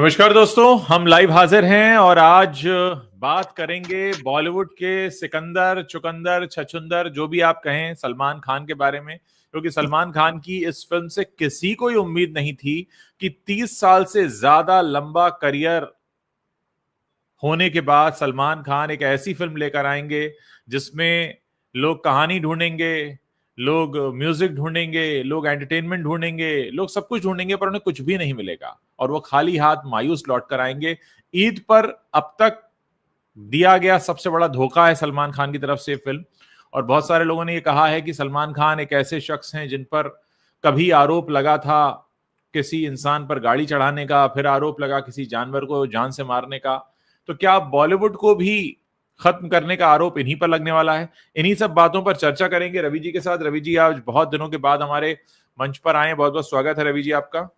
नमस्कार दोस्तों, हम लाइव हाजिर हैं और आज बात करेंगे बॉलीवुड के सिकंदर, चुकंदर, छछुंदर, जो भी आप कहें, सलमान खान के बारे में। क्योंकि सलमान खान की इस फिल्म से किसी को ही उम्मीद नहीं थी कि 30 साल से ज्यादा लंबा करियर होने के बाद सलमान खान एक ऐसी फिल्म लेकर आएंगे जिसमें लोग कहानी ढूंढेंगे, लोग म्यूजिक ढूंढेंगे, लोग एंटरटेनमेंट ढूंढेंगे, लोग सब कुछ ढूंढेंगे, पर उन्हें कुछ भी नहीं मिलेगा और वो खाली हाथ मायूस लौट कर आएंगे। ईद पर अब तक दिया गया सबसे बड़ा धोखा है सलमान खान की तरफ से फिल्म। और बहुत सारे लोगों ने ये कहा है कि सलमान खान एक ऐसे शख्स हैं जिन पर कभी आरोप लगा था किसी इंसान पर गाड़ी चढ़ाने का, फिर आरोप लगा किसी जानवर को जान से मारने का। तो क्या बॉलीवुड को भी खत्म करने का आरोप इन्हीं पर लगने वाला है? इन्हीं सब बातों पर चर्चा करेंगे रवि जी के साथ। रवि जी आज बहुत दिनों के बाद हमारे मंच पर आए, बहुत बहुत स्वागत है रवि जी आपका।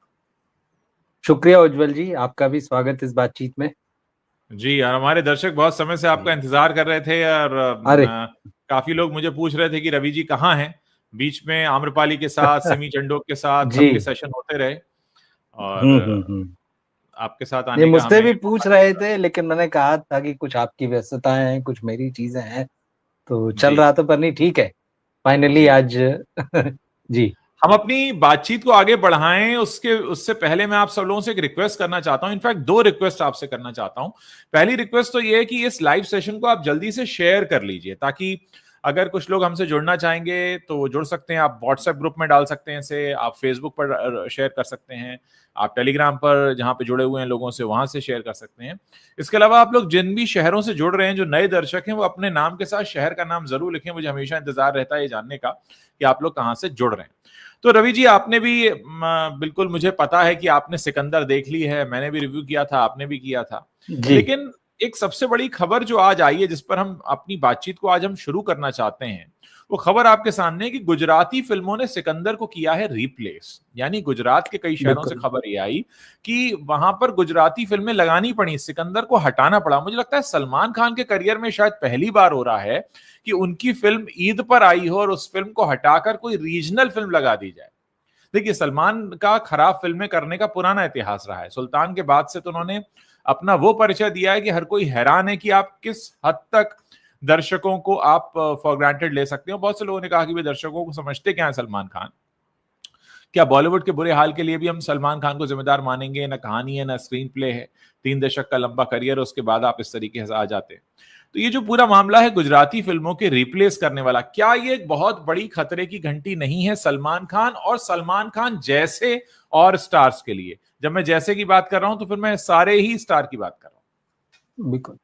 शुक्रिया उज्जवल जी, आपका भी स्वागत इस बातचीत में। जी, और हमारे दर्शक बहुत समय से आपका इंतजार कर रहे थे और अरे काफी लोग मुझे पूछ रहे थे कि रवि जी कहाँ हैं। बीच में आम्रपाली के साथ, सिमी चंडोक के साथ जी। सबके सेशन होते रहे और हम्म। आपके साथ ये आने का मुझसे हमें भी मौका पूछ रहे थे, लेकिन मैंने कहा था कि कुछ आपकी व्यस्तताएं हैं, कुछ मेरी चीजें हैं, तो चल जी रहा था, पर नहीं, ठीक है फाइनली जी। आज। जी हम अपनी बातचीत को आगे बढ़ाएं उससे पहले मैं आप सब लोगों से एक रिक्वेस्ट करना चाहता हूं। इनफैक्ट दो रिक्वेस्ट आपसे करना चाहता हूं। पहली रिक्वेस्ट तो ये है कि इस लाइव सेशन को आप जल्दी से शेयर कर लीजिए, ताकि अगर कुछ लोग हमसे जुड़ना चाहेंगे तो वो जुड़ सकते हैं। आप व्हाट्सएप ग्रुप में डाल सकते हैं इसे, आप फेसबुक पर शेयर कर सकते हैं, आप टेलीग्राम पर जहां पे जुड़े हुए हैं लोगों से वहां से शेयर कर सकते हैं। इसके अलावा आप लोग जिन भी शहरों से जुड़ रहे हैं, जो नए दर्शक हैं, वो अपने नाम के साथ शहर का नाम जरूर लिखें। मुझे हमेशा इंतजार रहता है ये जानने का कि आप लोग कहाँ से जुड़ रहे हैं। तो रवि जी, आपने भी बिल्कुल, मुझे पता है कि आपने सिकंदर देख ली है, मैंने भी रिव्यू किया था, आपने भी किया था। जी। लेकिन एक सबसे बड़ी खबर जो आज आई है, जिस पर हम अपनी बातचीत को आज हम शुरू करना चाहते हैं, वो खबर आपके सामने है कि गुजराती फिल्मों ने सिकंदर को किया है रिप्लेस। यानी गुजरात के कई शहरों से बिल्कुल खबर ये आई कि वहां पर गुजराती फिल्में लगानी पड़ी, सिकंदर को हटाना पड़ा। मुझे लगता है सलमान खान के करियर में शायद पहली बार हो रहा है कि उनकी फिल्म ईद पर आई हो और उस फिल्म को हटाकर कोई रीजनल फिल्म लगा दी जाए। देखिए, सलमान का खराब फिल्में करने का पुराना इतिहास रहा है। सुल्तान के बाद से तो उन्होंने अपना वो परिचय दिया है कि हर कोई हैरान है कि आप किस हद तक दर्शकों को आप फॉर ग्रांटेड ले सकते हो। बहुत से लोगों ने कहा कि वे दर्शकों को समझते क्या है सलमान खान। क्या बॉलीवुड के बुरे हाल के लिए भी हम सलमान खान को जिम्मेदार मानेंगे? ना कहानी है, ना स्क्रीन प्ले है, 3 दशक का लंबा करियर है, उसके बाद आप इस तरीके से आ जाते हैं। तो ये जो पूरा मामला है गुजराती फिल्मों के रिप्लेस करने वाला, क्या ये एक बहुत बड़ी खतरे की घंटी नहीं है सलमान खान और सलमान खान जैसे और स्टार्स के लिए? जब मैं जैसे की बात कर रहा हूं तो फिर मैं सारे ही स्टार की बात कर रहा हूं। बिल्कुल।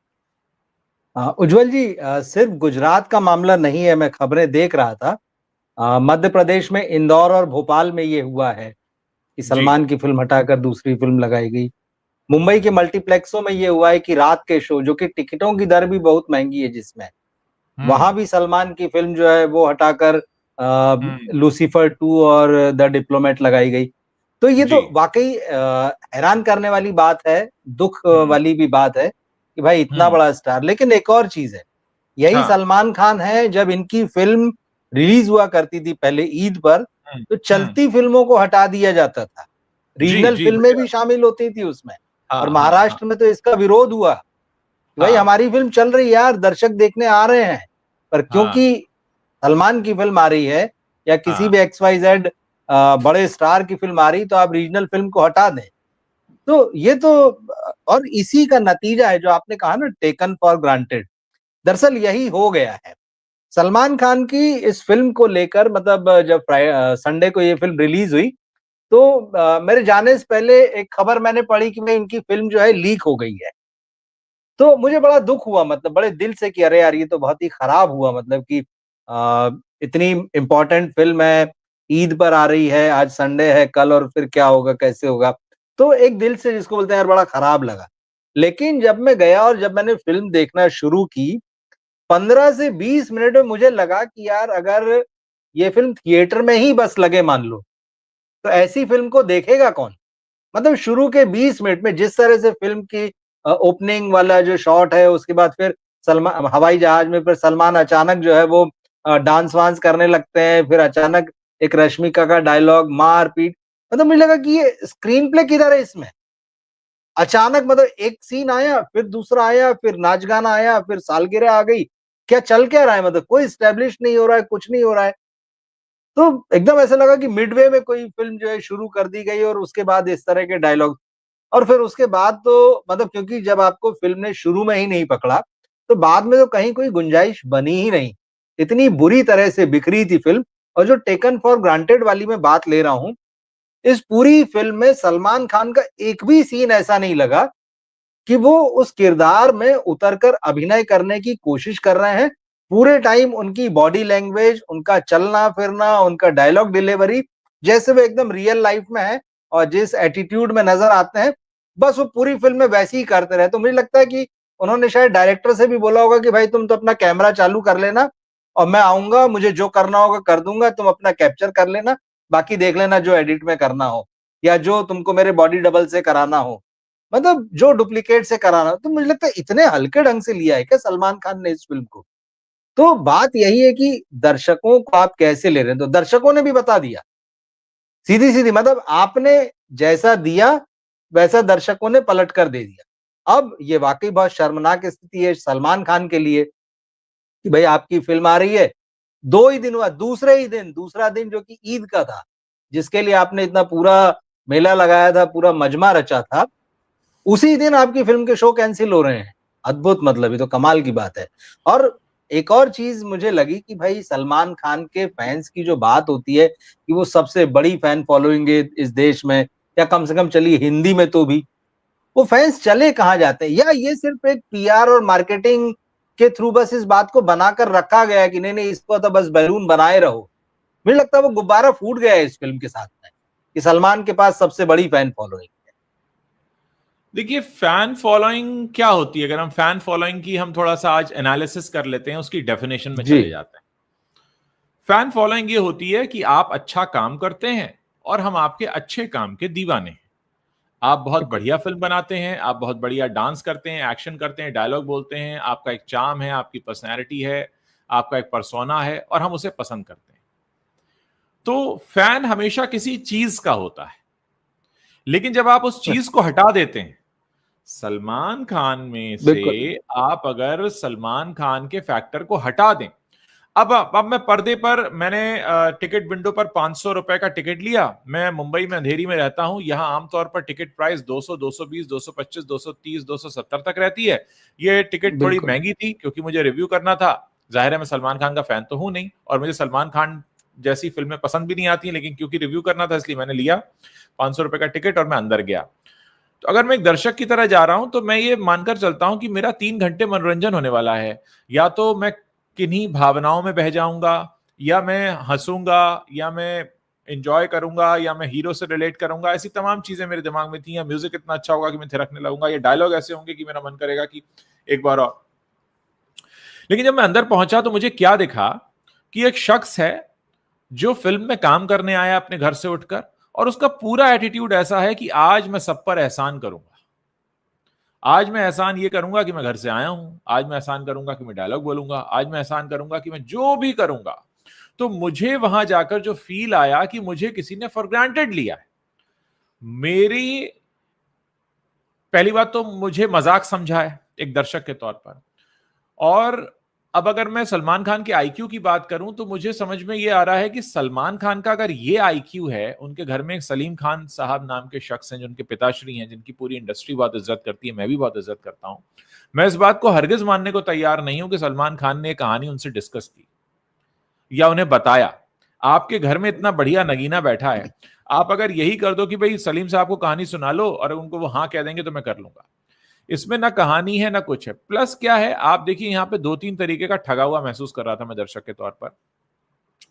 उज्जवल जी, सिर्फ गुजरात का मामला नहीं है, मैं खबरें देख रहा था। मध्य प्रदेश में इंदौर और भोपाल में ये हुआ है कि जी। सलमान की फिल्म हटाकर दूसरी फिल्म लगाई गई। मुंबई के मल्टीप्लेक्सों में ये हुआ है कि रात के शो, जो कि टिकटों की दर भी बहुत महंगी है जिसमें, वहां हम्म भी सलमान की फिल्म जो है वो हटाकर हम्म। लूसीफर 2 और द डिप्लोमेट लगाई गई। तो ये जी। तो वाकई हैरान करने वाली बात है, दुख हम्म वाली भी बात है कि भाई इतना हम्म। बड़ा स्टार। लेकिन एक और चीज है, यही हाँ। सलमान खान है, जब इनकी फिल्म रिलीज हुआ करती थी पहले ईद पर, तो हम्म। चलती फिल्मों को हटा दिया जाता था, जी रीजनल जी, फिल्में बढ़िया। भी शामिल होती थी उसमें। और हाँ हाँ हाँ महाराष्ट्र में तो इसका विरोध हुआ कि भाई हाँ हमारी फिल्म चल रही है यार, दर्शक देखने आ रहे हैं, पर हाँ क्योंकि सलमान की फिल्म आ रही है या किसी हाँ। भी XYZ बड़े स्टार की फिल्म आ रही, तो आप रीजनल फिल्म को हटा दें। तो ये तो और इसी का नतीजा है जो आपने कहा ना, टेकन फॉर ग्रांटेड। दरअसल यही हो गया है सलमान खान की इस फिल्म को लेकर। मतलब जब संडे को ये फिल्म रिलीज हुई, तो मेरे जाने से पहले एक खबर मैंने पढ़ी कि भाई इनकी फिल्म जो है लीक हो गई है। तो मुझे बड़ा दुख हुआ, मतलब बड़े दिल से कि अरे यार, ये तो बहुत ही खराब हुआ। मतलब कि इतनी इम्पोर्टेंट फिल्म है, ईद पर आ रही है, आज संडे है, कल और फिर क्या होगा, कैसे होगा। तो एक दिल से, जिसको बोलते हैं यार, बड़ा खराब लगा। लेकिन जब मैं गया और जब मैंने फिल्म देखना शुरू की, 15 से 20 मिनट में मुझे लगा कि यार, अगर ये फिल्म थिएटर में ही बस लगे मान लो, तो ऐसी फिल्म को देखेगा कौन। मतलब शुरू के 20 मिनट में जिस तरह से फिल्म की ओपनिंग वाला जो शॉट है, उसके बाद फिर सलमान हवाई जहाज में, फिर सलमान अचानक जो है वो डांस वांस करने लगते हैं, फिर अचानक एक रश्मिका का डायलॉग, मार पीट। मतलब मुझे लगा कि ये स्क्रीन प्ले किधर है इसमें। अचानक मतलब एक सीन आया, फिर दूसरा आया, फिर नाच गाना आया, फिर सालगिरह आ गई, क्या चल क्या रहा है, मतलब कोई स्टैब्लिश नहीं हो रहा है, कुछ नहीं हो रहा है। तो एकदम ऐसा लगा कि मिडवे में कोई फिल्म जो है शुरू कर दी गई और उसके बाद इस तरह के डायलॉग। और फिर उसके बाद तो मतलब क्योंकि जब आपको फिल्म ने शुरू में ही नहीं पकड़ा, तो बाद में तो कहीं कोई गुंजाइश बनी ही नहीं। इतनी बुरी तरह से बिखरी थी फिल्म। और जो टेकन फॉर ग्रांटेड वाली मैं बात ले रहा हूँ, इस पूरी फिल्म में सलमान खान का एक भी सीन ऐसा नहीं लगा कि वो उस किरदार में उतरकर अभिनय करने की कोशिश कर रहे हैं। पूरे टाइम उनकी बॉडी लैंग्वेज, उनका चलना-फिरना, उनका डायलॉग डिलीवरी जैसे वो एकदम रियल लाइफ में है और जिस एटीट्यूड में नज़र आते हैं, बस वो पूरी फ़िल्म में वैसे ही करते रहे। तो मुझे लगता है कि उन्होंने शायद डायरेक्टर से भी बोला होगा कि भाई तुम तो अपना कैमरा चालू कर लेना और मैं आऊँगा, मुझे जो करना होगा कर दूँगा, तुम अपना कैप्चर कर लेना, बाकी देख लेना जो एडिट में करना हो या जो तुमको मेरे बॉडी डबल से कराना हो। मतलब जो डुप्लीकेट से कराना, तो मुझे लगता है इतने हल्के ढंग से लिया है क्या सलमान खान ने इस फ़िल्म को? तो बात यही है कि दर्शकों को आप कैसे ले रहे हैं, तो दर्शकों ने भी बता दिया। सीधी-सीधी मतलब आपने जैसा दिया, वैसा दर्शकों ने पलट कर दे दिया। अब ये वाक़ई बहुत शर्मनाक स्थिति है सलमान खान के लिए कि भई आपकी फ़िल्म आ रही है, 2 ही दिन हुआ, दूसरे ही दिन, दूसरा दिन जो कि ईद का था, जिसके लिए आपने इतना पूरा मेला लगाया था, पूरा मजमा रचा था, उसी दिन आपकी फ़िल्म के शो कैंसल हो रहे हैं। अद्भुत, मतलब ये तो कमाल की बात है। और एक और चीज़ मुझे लगी कि भाई सलमान खान के फैन्स की जो बात होती है कि वो सबसे बड़ी फैन फॉलोइंग है इस देश में, या कम से कम चलिए हिंदी में तो भी, वो फैन्स चले कहाँ जाते हैं? या ये सिर्फ़ एक पीआर और मार्केटिंग के थ्रू बस इस बात को बनाकर रखा गया है कि नहीं-नहीं इसको तो बस बैलून बनाए रहो। मुझे लगता है वो गुब्बारा फूट गया है इस फ़िल्म के साथ में, कि सलमान के पास सबसे बड़ी फैन फॉलोइंग है। देखिए, फैन फॉलोइंग क्या होती है? अगर हम फैन फॉलोइंग की हम थोड़ा-सा आज एनालिसिस कर लेते हैं, उसकी डेफिनिशन में जी, चले जाते हैं। फैन फॉलोइंग ये होती है कि आप अच्छा काम करते हैं और हम आपके अच्छे काम के दीवाने हैं। आप बहुत बिल्कुल। बढ़िया फ़िल्म बनाते हैं, आप बहुत बढ़िया डांस करते हैं, एक्शन करते हैं, डायलॉग बोलते हैं, आपका एक चार्म है, आपकी पर्सनैलिटी है, आपका एक पर्सोना है और हम उसे पसंद करते हैं। तो फैन हमेशा किसी चीज़ का होता है। लेकिन जब आप उस चीज़ को हटा देते हैं, सलमान खान में से बिल्कुल, आप अगर सलमान खान के फैक्टर को हटा दें, अब मैं पर्दे पर मैंने टिकट विंडो पर ₹500 का टिकट लिया। मैं मुंबई में अंधेरी में रहता हूँ, यहाँ आमतौर पर टिकट प्राइस 200, 220, 225, 230, 270 तक रहती है। ये टिकट थोड़ी बिल्कुल। महँगी थी क्योंकि मुझे रिव्यू करना था। ज़ाहिर है मैं सलमान खान का फैन तो हूँ नहीं और मुझे सलमान खान जैसी फ़िल्में पसंद भी नहीं आती हैं, लेकिन क्योंकि रिव्यू करना था इसलिए मैंने लिया ₹500 का टिकट और मैं अंदर गया। तो अगर मैं एक दर्शक की तरह जा रहा हूँ, तो मैं ये मानकर चलता हूँ कि मेरा 3 घंटे मनोरंजन होने वाला है। या तो मैं किन्हीं भावनाओं में बह जाऊँगा, या मैं हँसूँगा, या मैं एन्जॉय करूँगा, या मैं हीरो से रिलेट करूँगा। ऐसी तमाम चीज़ें मेरे दिमाग में थी, या म्यूज़िक इतना अच्छा होगा कि मैं थिरकने लगूँगा, या डायलॉग ऐसे होंगे कि मेरा मन करेगा कि एक बार और। लेकिन जब मैं अंदर पहुँचा तो मुझे क्या दिखा कि एक शख्स है, जो फ़िल्म में काम करने आया अपने घर से उठकर, और उसका पूरा एटीट्यूड ऐसा है कि आज मैं सब पर एहसान करूँगा। आज मैं एहसान ये करूँगा कि मैं घर से आया हूँ, आज मैं एहसान करूँगा कि मैं डायलॉग बोलूँगा, आज मैं एहसान करूँगा कि मैं जो भी करूँगा। तो मुझे वहाँ जाकर जो फ़ील आया कि मुझे किसी ने फॉर ग्रांटेड लिया है। मेरी पहली बात तो मुझे मज़ाक समझा है, एक दर्शक के तौर पर। और अब अगर मैं सलमान खान के आईक्यू की बात करूँ, तो मुझे समझ में ये आ रहा है कि सलमान खान का अगर ये आईक्यू है, उनके घर में एक सलीम खान साहब नाम के शख्स हैं, जो उनके पिताश्री हैं, जिनकी पूरी इंडस्ट्री बहुत इज़्ज़त करती है, मैं भी बहुत इज़्ज़त करता हूँ। मैं इस बात को हरगिज़ मानने को तैयार नहीं हूँ कि सलमान खान ने ये कहानी उनसे डिस्कस की या उन्हें बताया। आपके घर में इतना बढ़िया नगीना बैठा है, आप अगर यही कर दो कि भई सलीम साहब को कहानी सुना लो और उनको वो हाँ कह देंगे तो मैं कर लूँगा। इसमें ना कहानी है ना कुछ है। प्लस क्या है, आप देखिए यहाँ पे 2-3 तरीके का ठगा हुआ महसूस कर रहा था मैं दर्शक के तौर पर।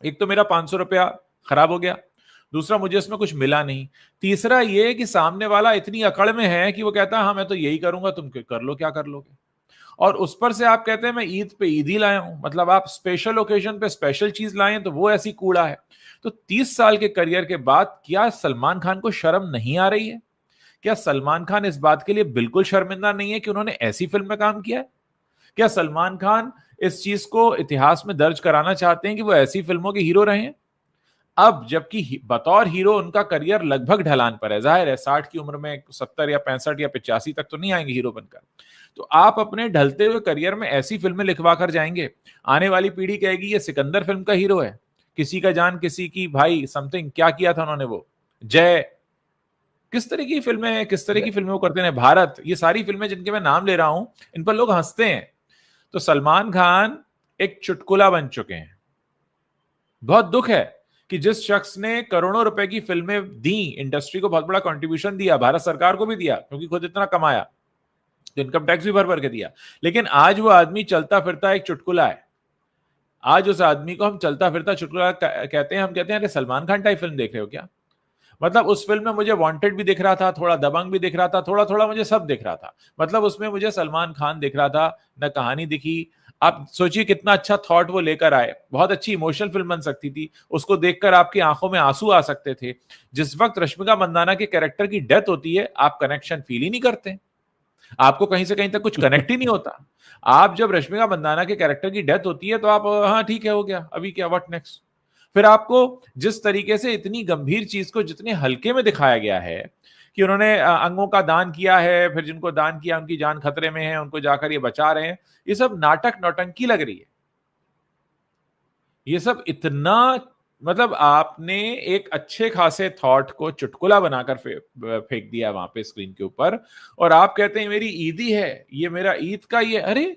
एक तो मेरा ₹500 खराब हो गया, दूसरा मुझे इसमें कुछ मिला नहीं, तीसरा ये कि सामने वाला इतनी अकड़ में है कि वो कहता है हाँ, मैं तो यही करूँगा, तुम कर लो क्या कर लोगे? और उस पर से आप कहते हैं मैं ईद पे ईदी लाया हूँ, मतलब आप स्पेशल ओकेज़न पे स्पेशल चीज़ लाए हैं तो वो ऐसी कूड़ा है। तो 30 साल के करियर के बाद क्या सलमान खान को शर्म नहीं आ रही है? क्या सलमान खान इस बात के लिए बिल्कुल शर्मिंदा नहीं है कि उन्होंने ऐसी फ़िल्म में काम किया है? क्या सलमान खान इस चीज़ को इतिहास में दर्ज कराना चाहते हैं कि वो ऐसी फ़िल्मों के हीरो रहे हैं? अब जबकि बतौर हीरो उनका करियर लगभग ढलान पर है, जाहिर है 60 की उम्र में 70 या 65 या 85 तक तो नहीं आएंगे हीरो बनकर। तो आप अपने ढलते हुए करियर में ऐसी फिल्में लिखवा कर जाएंगे, आने वाली पीढ़ी कहेगी ये सिकंदर फिल्म का हीरो है, किसी का जान किसी की भाई समथिंग, क्या किया था उन्होंने, वो जय, किस तरह की फिल्में हैं, किस तरह की फिल्में वो करते हैं, भारत, ये सारी फिल्में जिनके मैं नाम ले रहा हूं, इन पर लोग हंसते हैं। तो सलमान खान एक चुटकुला बन चुके हैं। बहुत दुख है कि जिस शख्स ने करोड़ों रुपए की फिल्में दी, इंडस्ट्री को बहुत बड़ा कंट्रीब्यूशन दिया, भारत सरकार को भी दिया क्योंकि खुद इतना कमाया, तो इनकम टैक्स भी भर भर के दिया, लेकिन आज वो आदमी चलता फिरता एक चुटकुला है। आज उस आदमी को हम चलता फिरता चुटकुला कहते हैं, हम कहते हैं अरे सलमान खान टाइप फिल्म देख रहे हो क्या। मतलब उस फिल्म में मुझे वांटेड भी दिख रहा था, थोड़ा दबंग भी दिख रहा था, थोड़ा थोड़ा मुझे सब दिख रहा था। मतलब उसमें मुझे सलमान खान दिख रहा था, न कहानी दिखी। आप सोचिए कितना अच्छा थॉट वो लेकर आए, बहुत अच्छी इमोशनल फिल्म बन सकती थी, उसको देखकर आपकी आंखों में आंसू आ सकते थे। जिस वक्त रश्मिका मंदाना के कैरेक्टर की डेथ होती है, आप कनेक्शन फील ही नहीं करते, आपको कहीं से कहीं तक कुछ कनेक्ट ही नहीं होता। आप जब रश्मिका मंदाना के कैरेक्टर की डेथ होती है तो आप हाँ ठीक है, हो गया, अभी क्या, व्हाट नेक्स्ट। फिर आपको जिस तरीके से इतनी गंभीर चीज को जितने हल्के में दिखाया गया है कि उन्होंने अंगों का दान किया है, फिर जिनको दान किया उनकी जान खतरे में है, उनको जाकर ये बचा रहे हैं, ये सब नाटक नौटंकी लग रही है। ये सब इतना, मतलब आपने एक अच्छे खासे थॉट को चुटकुला बनाकर फेंक दिया वहां पे स्क्रीन के ऊपर, और आप कहते हैं मेरी ईदी है, ये मेरा ईद का ये, अरे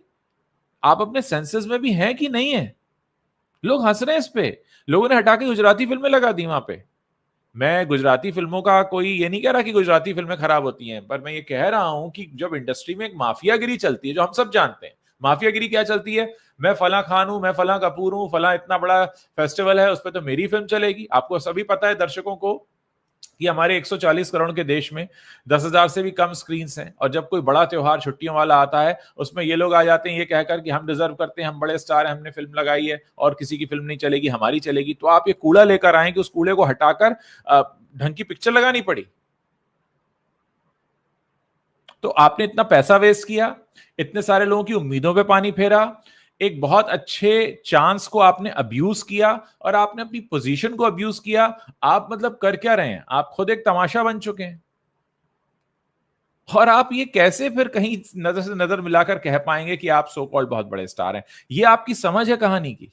आप अपने सेंसेस में भी हैं कि नहीं है। लोग हंस रहे हैं इस पे, लोगों ने हटा के गुजराती फिल्में लगा दी वहां पे। मैं गुजराती फिल्मों का कोई ये नहीं कह रहा कि गुजराती फिल्में खराब होती हैं, पर मैं ये कह रहा हूं कि जब इंडस्ट्री में एक माफियागिरी चलती है, जो हम सब जानते हैं माफियागिरी क्या चलती है, मैं फला खान हूं, मैं फला कपूर हूं, फला इतना बड़ा फेस्टिवल है उस पर तो मेरी फिल्म चलेगी। आपको सभी पता है दर्शकों को कि हमारे 140 करोड़ के देश में 10,000 से भी कम स्क्रीन्स हैं, और जब कोई बड़ा त्योहार छुट्टियों वाला आता है उसमें ये लोग आ जाते हैं ये कहकर कि हम डिजर्व करते हैं, हम बड़े स्टार हैं, हमने फिल्म लगाई है और किसी की फिल्म नहीं चलेगी, हमारी चलेगी। तो आप ये कूड़ा लेकर आए कि उस कूड़े को हटाकर ढंग की पिक्चर लगानी पड़ी। तो आपने इतना पैसा वेस्ट किया, इतने सारे लोगों की उम्मीदों पे पानी फेरा, एक बहुत अच्छे चांस को आपने अब्यूज किया, और आपने अपनी पोजीशन को अब्यूज किया। आप मतलब कर क्या रहे हैं, आप खुद एक तमाशा बन चुके हैं। और आप ये कैसे फिर कहीं नजर से नजर मिलाकर कह पाएंगे कि आप सो कॉल्ड बहुत बड़े स्टार हैं। ये आपकी समझ है कहानी की।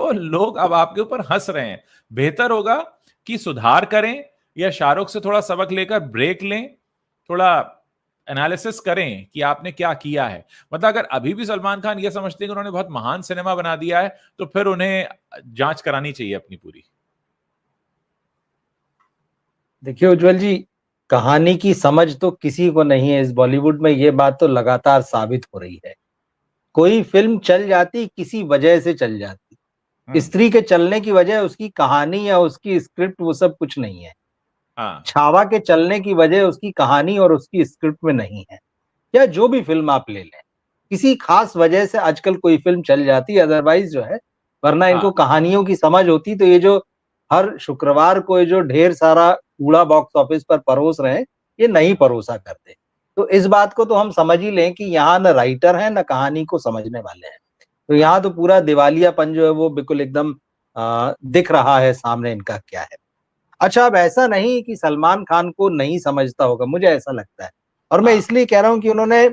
लोग अब आपके ऊपर हंस रहे हैं। बेहतर होगा कि सुधार करें, या शाहरुख से थोड़ा सबक लेकर ब्रेक लें, थोड़ा एनालिसिस करें कि आपने क्या किया है। मतलब अगर अभी भी सलमान खान ये समझते हैं कि उन्होंने बहुत महान सिनेमा बना दिया है, तो फिर उन्हें जांच करानी चाहिए अपनी पूरी। देखिए उज्जवल जी, कहानी की समझ तो किसी को नहीं है इस बॉलीवुड में, ये बात तो लगातार साबित हो रही है। कोई फिल्म चल जाती किसी वजह से चल जाती, स्त्री के चलने की वजह उसकी कहानी या उसकी स्क्रिप्ट वो सब कुछ नहीं है। छावा के चलने की वजह उसकी कहानी और उसकी स्क्रिप्ट में नहीं है। या जो भी फिल्म आप ले लें, किसी खास वजह से आजकल कोई फिल्म चल जाती है, अदरवाइज जो है, वरना इनको कहानियों की समझ होती तो ये जो हर शुक्रवार को ये जो ढेर सारा कूड़ा बॉक्स ऑफिस पर परोस रहे हैं, ये नहीं परोसा करते। तो इस बात को तो हम समझ ही लें कि यहाँ न राइटर है न कहानी को समझने वाले हैं। तो यहाँ तो पूरा दिवालियापन जो है वो बिल्कुल एकदम दिख रहा है सामने इनका क्या है। अच्छा, अब ऐसा नहीं कि सलमान खान को नहीं समझता होगा, मुझे ऐसा लगता है। और मैं इसलिए कह रहा हूँ कि उन्होंने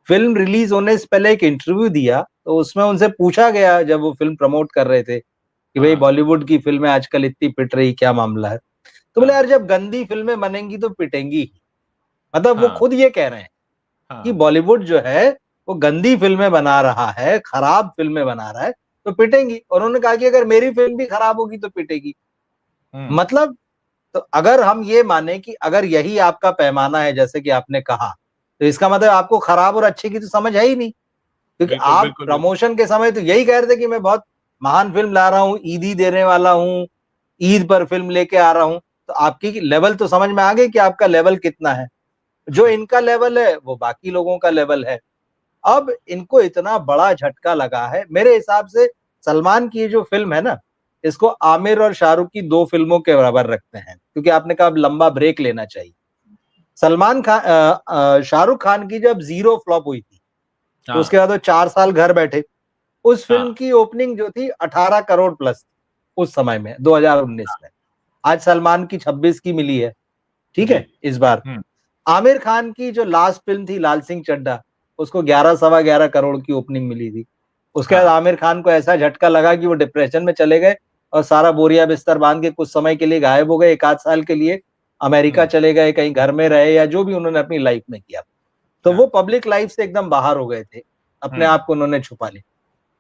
फिल्म रिलीज होने से पहले एक इंटरव्यू दिया, तो उसमें उनसे पूछा गया जब वो फिल्म प्रमोट कर रहे थे कि भाई बॉलीवुड की फिल्में आजकल इतनी पिट रही, क्या मामला है। तो बोले यार जब गंदी फिल्में बनेंगी तो पिटेंगी ही। मतलब वो खुद ये कह रहे हैं कि बॉलीवुड जो है वो गंदी फिल्में बना रहा है, खराब फिल्में बना रहा है, तो पिटेंगी। और उन्होंने कहा कि अगर मेरी फिल्म भी खराब होगी तो पिटेगी। मतलब तो अगर हम ये माने कि अगर यही आपका पैमाना है जैसे कि आपने कहा, तो इसका मतलब आपको खराब और अच्छे की तो समझ है ही नहीं। क्योंकि आप प्रमोशन के समय तो यही कह रहे थे कि मैं बहुत महान फिल्म ला रहा हूँ, ईदी देने वाला हूँ, ईद पर फिल्म लेके आ रहा हूँ। तो आपकी लेवल तो समझ में आ गई कि आपका लेवल कितना है। जो इनका लेवल है वो बाकी लोगों का लेवल है। अब इनको इतना बड़ा झटका लगा है। मेरे हिसाब से सलमान की जो फिल्म है ना, इसको आमिर और शाहरुख की 2 फिल्मों के बराबर रखते हैं, क्योंकि आपने कहा अब लंबा ब्रेक लेना चाहिए। सलमान खान शाहरुख खान की जब जीरो फ्लॉप हुई थी, तो उसके बाद वो 4 साल घर बैठे। उस फिल्म की ओपनिंग जो थी 18 करोड़ प्लस, उस समय में 2019 में। आज सलमान की 26 की मिली है, ठीक है इस बार। आमिर खान की जो लास्ट फिल्म थी लाल सिंह चड्ढा, उसको 11 सवा 11 करोड़ की ओपनिंग मिली थी। उसके बाद आमिर खान को ऐसा झटका लगा कि वो डिप्रेशन में चले गए और सारा बोरिया बिस्तर बांध के कुछ समय के लिए गायब हो गए, 1 आध साल के लिए अमेरिका चले गए, कहीं घर में रहे या जो भी उन्होंने अपनी लाइफ में किया। तो वो पब्लिक लाइफ से एकदम बाहर हो गए थे, अपने आप को उन्होंने छुपा लिया।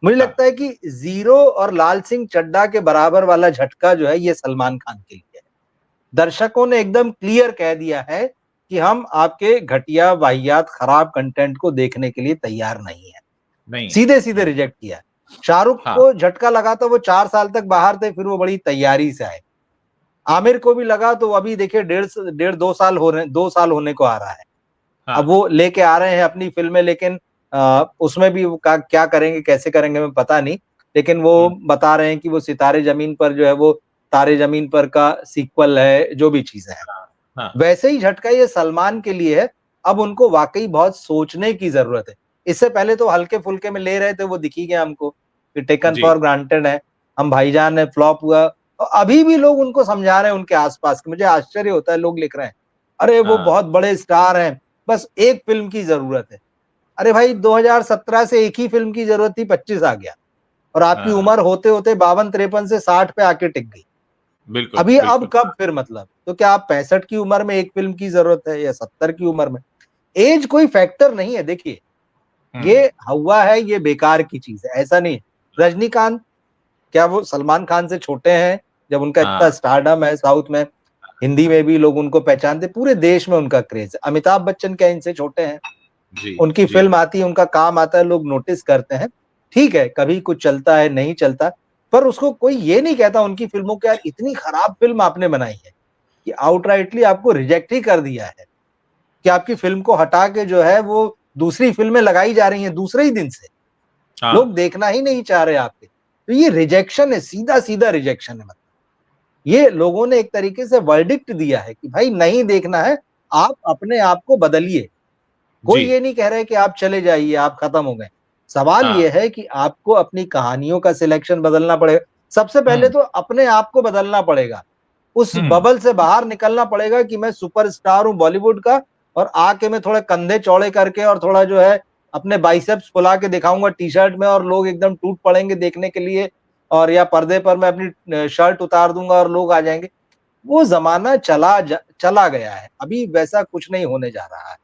मुझे लगता है कि जीरो और लाल सिंह चड्ढा के बराबर वाला झटका जो है ये सलमान खान के लिए है। दर्शकों ने एकदम क्लियर कह दिया है कि हम आपके घटिया वाहियात खराब कंटेंट को देखने के लिए तैयार नहीं है, सीधे सीधे रिजेक्ट किया। शाहरुख को झटका लगा तो वो 4 साल तक बाहर थे, फिर वो बड़ी तैयारी से आए। आमिर को भी लगा तो अभी देखिए 2 साल होने को आ रहा है। अब वो लेके आ रहे हैं अपनी फिल्में, लेकिन उसमें भी क्या करेंगे कैसे करेंगे मैं पता नहीं, लेकिन वो बता रहे हैं कि वो सितारे जमीन पर जो है वो तारे जमीन पर का सीक्वल है, जो भी चीजें हैं। वैसे ही झटका ये सलमान के लिए है। अब उनको वाकई बहुत सोचने की जरूरत है। इससे पहले तो हल्के फुल्के में ले रहे थे, वो दिखी गया हमको कि टेकन फॉर ग्रांटेड है, हम भाईजान है फ्लॉप हुआ, और अभी भी लोग उनको समझा रहे हैं उनके आसपास। मुझे आश्चर्य होता है, लोग लिख रहे हैं अरे वो बहुत बड़े स्टार हैं, बस एक फिल्म की जरूरत है। अरे भाई 2017 से एक ही फिल्म की जरूरत थी, 25 आ गया, और आपकी उम्र होते होते 52-53 से 60 पे आके टिक गई। बिल्कुल, अभी अब कब फिर मतलब, तो क्या आप 65 की उम्र में एक फिल्म की जरूरत है या 70 की उम्र में? एज कोई फैक्टर नहीं है। देखिए ये हुआ है, ये बेकार की चीज है, ऐसा नहीं। रजनीकांत क्या वो सलमान खान से छोटे हैं? जब उनका इतना स्टारडम है साउथ में, हिंदी में भी लोग उनको पहचानते, पूरे देश में उनका क्रेज है। अमिताभ बच्चन क्या इनसे छोटे हैं? उनकी फिल्म आती है, उनका काम आता है, लोग नोटिस करते हैं। ठीक है, कभी कुछ चलता है, नहीं चलता, पर उसको कोई ये नहीं कहता उनकी फिल्मों को यार इतनी खराब फिल्म आपने बनाई है, कि आउटराइटली आपको रिजेक्ट ही कर दिया है, कि आपकी फिल्म को हटा के जो है वो दूसरी फिल्में लगाई जा रही हैं दूसरे ही दिन से। लोग देखना ही नहीं चाह रहे आपके। तो ये रिजेक्शन है, सीधा सीधा रिजेक्शन है। मतलब ये लोगों ने एक तरीके से वर्डिक्ट दिया है कि भाई नहीं देखना है, आप अपने आप को बदलिए। कोई ये नहीं कह रहा है कि आप चले जाइए, आप खत्म हो गए। सवाल ये है कि आपको अपनी कहानियों का सिलेक्शन बदलना पड़ेगा। सबसे पहले तो अपने आप को बदलना पड़ेगा, उस बबल से बाहर निकलना पड़ेगा कि मैं सुपरस्टार हूं बॉलीवुड का, और आके मैं थोड़े कंधे चौड़े करके और थोड़ा जो है अपने बाइसेप्स फुला के दिखाऊंगा टी शर्ट में, और लोग एकदम टूट पड़ेंगे देखने के लिए, और या पर्दे पर मैं अपनी शर्ट उतार दूंगा और लोग आ जाएंगे। वो जमाना चला गया है, अभी वैसा कुछ नहीं होने जा रहा है।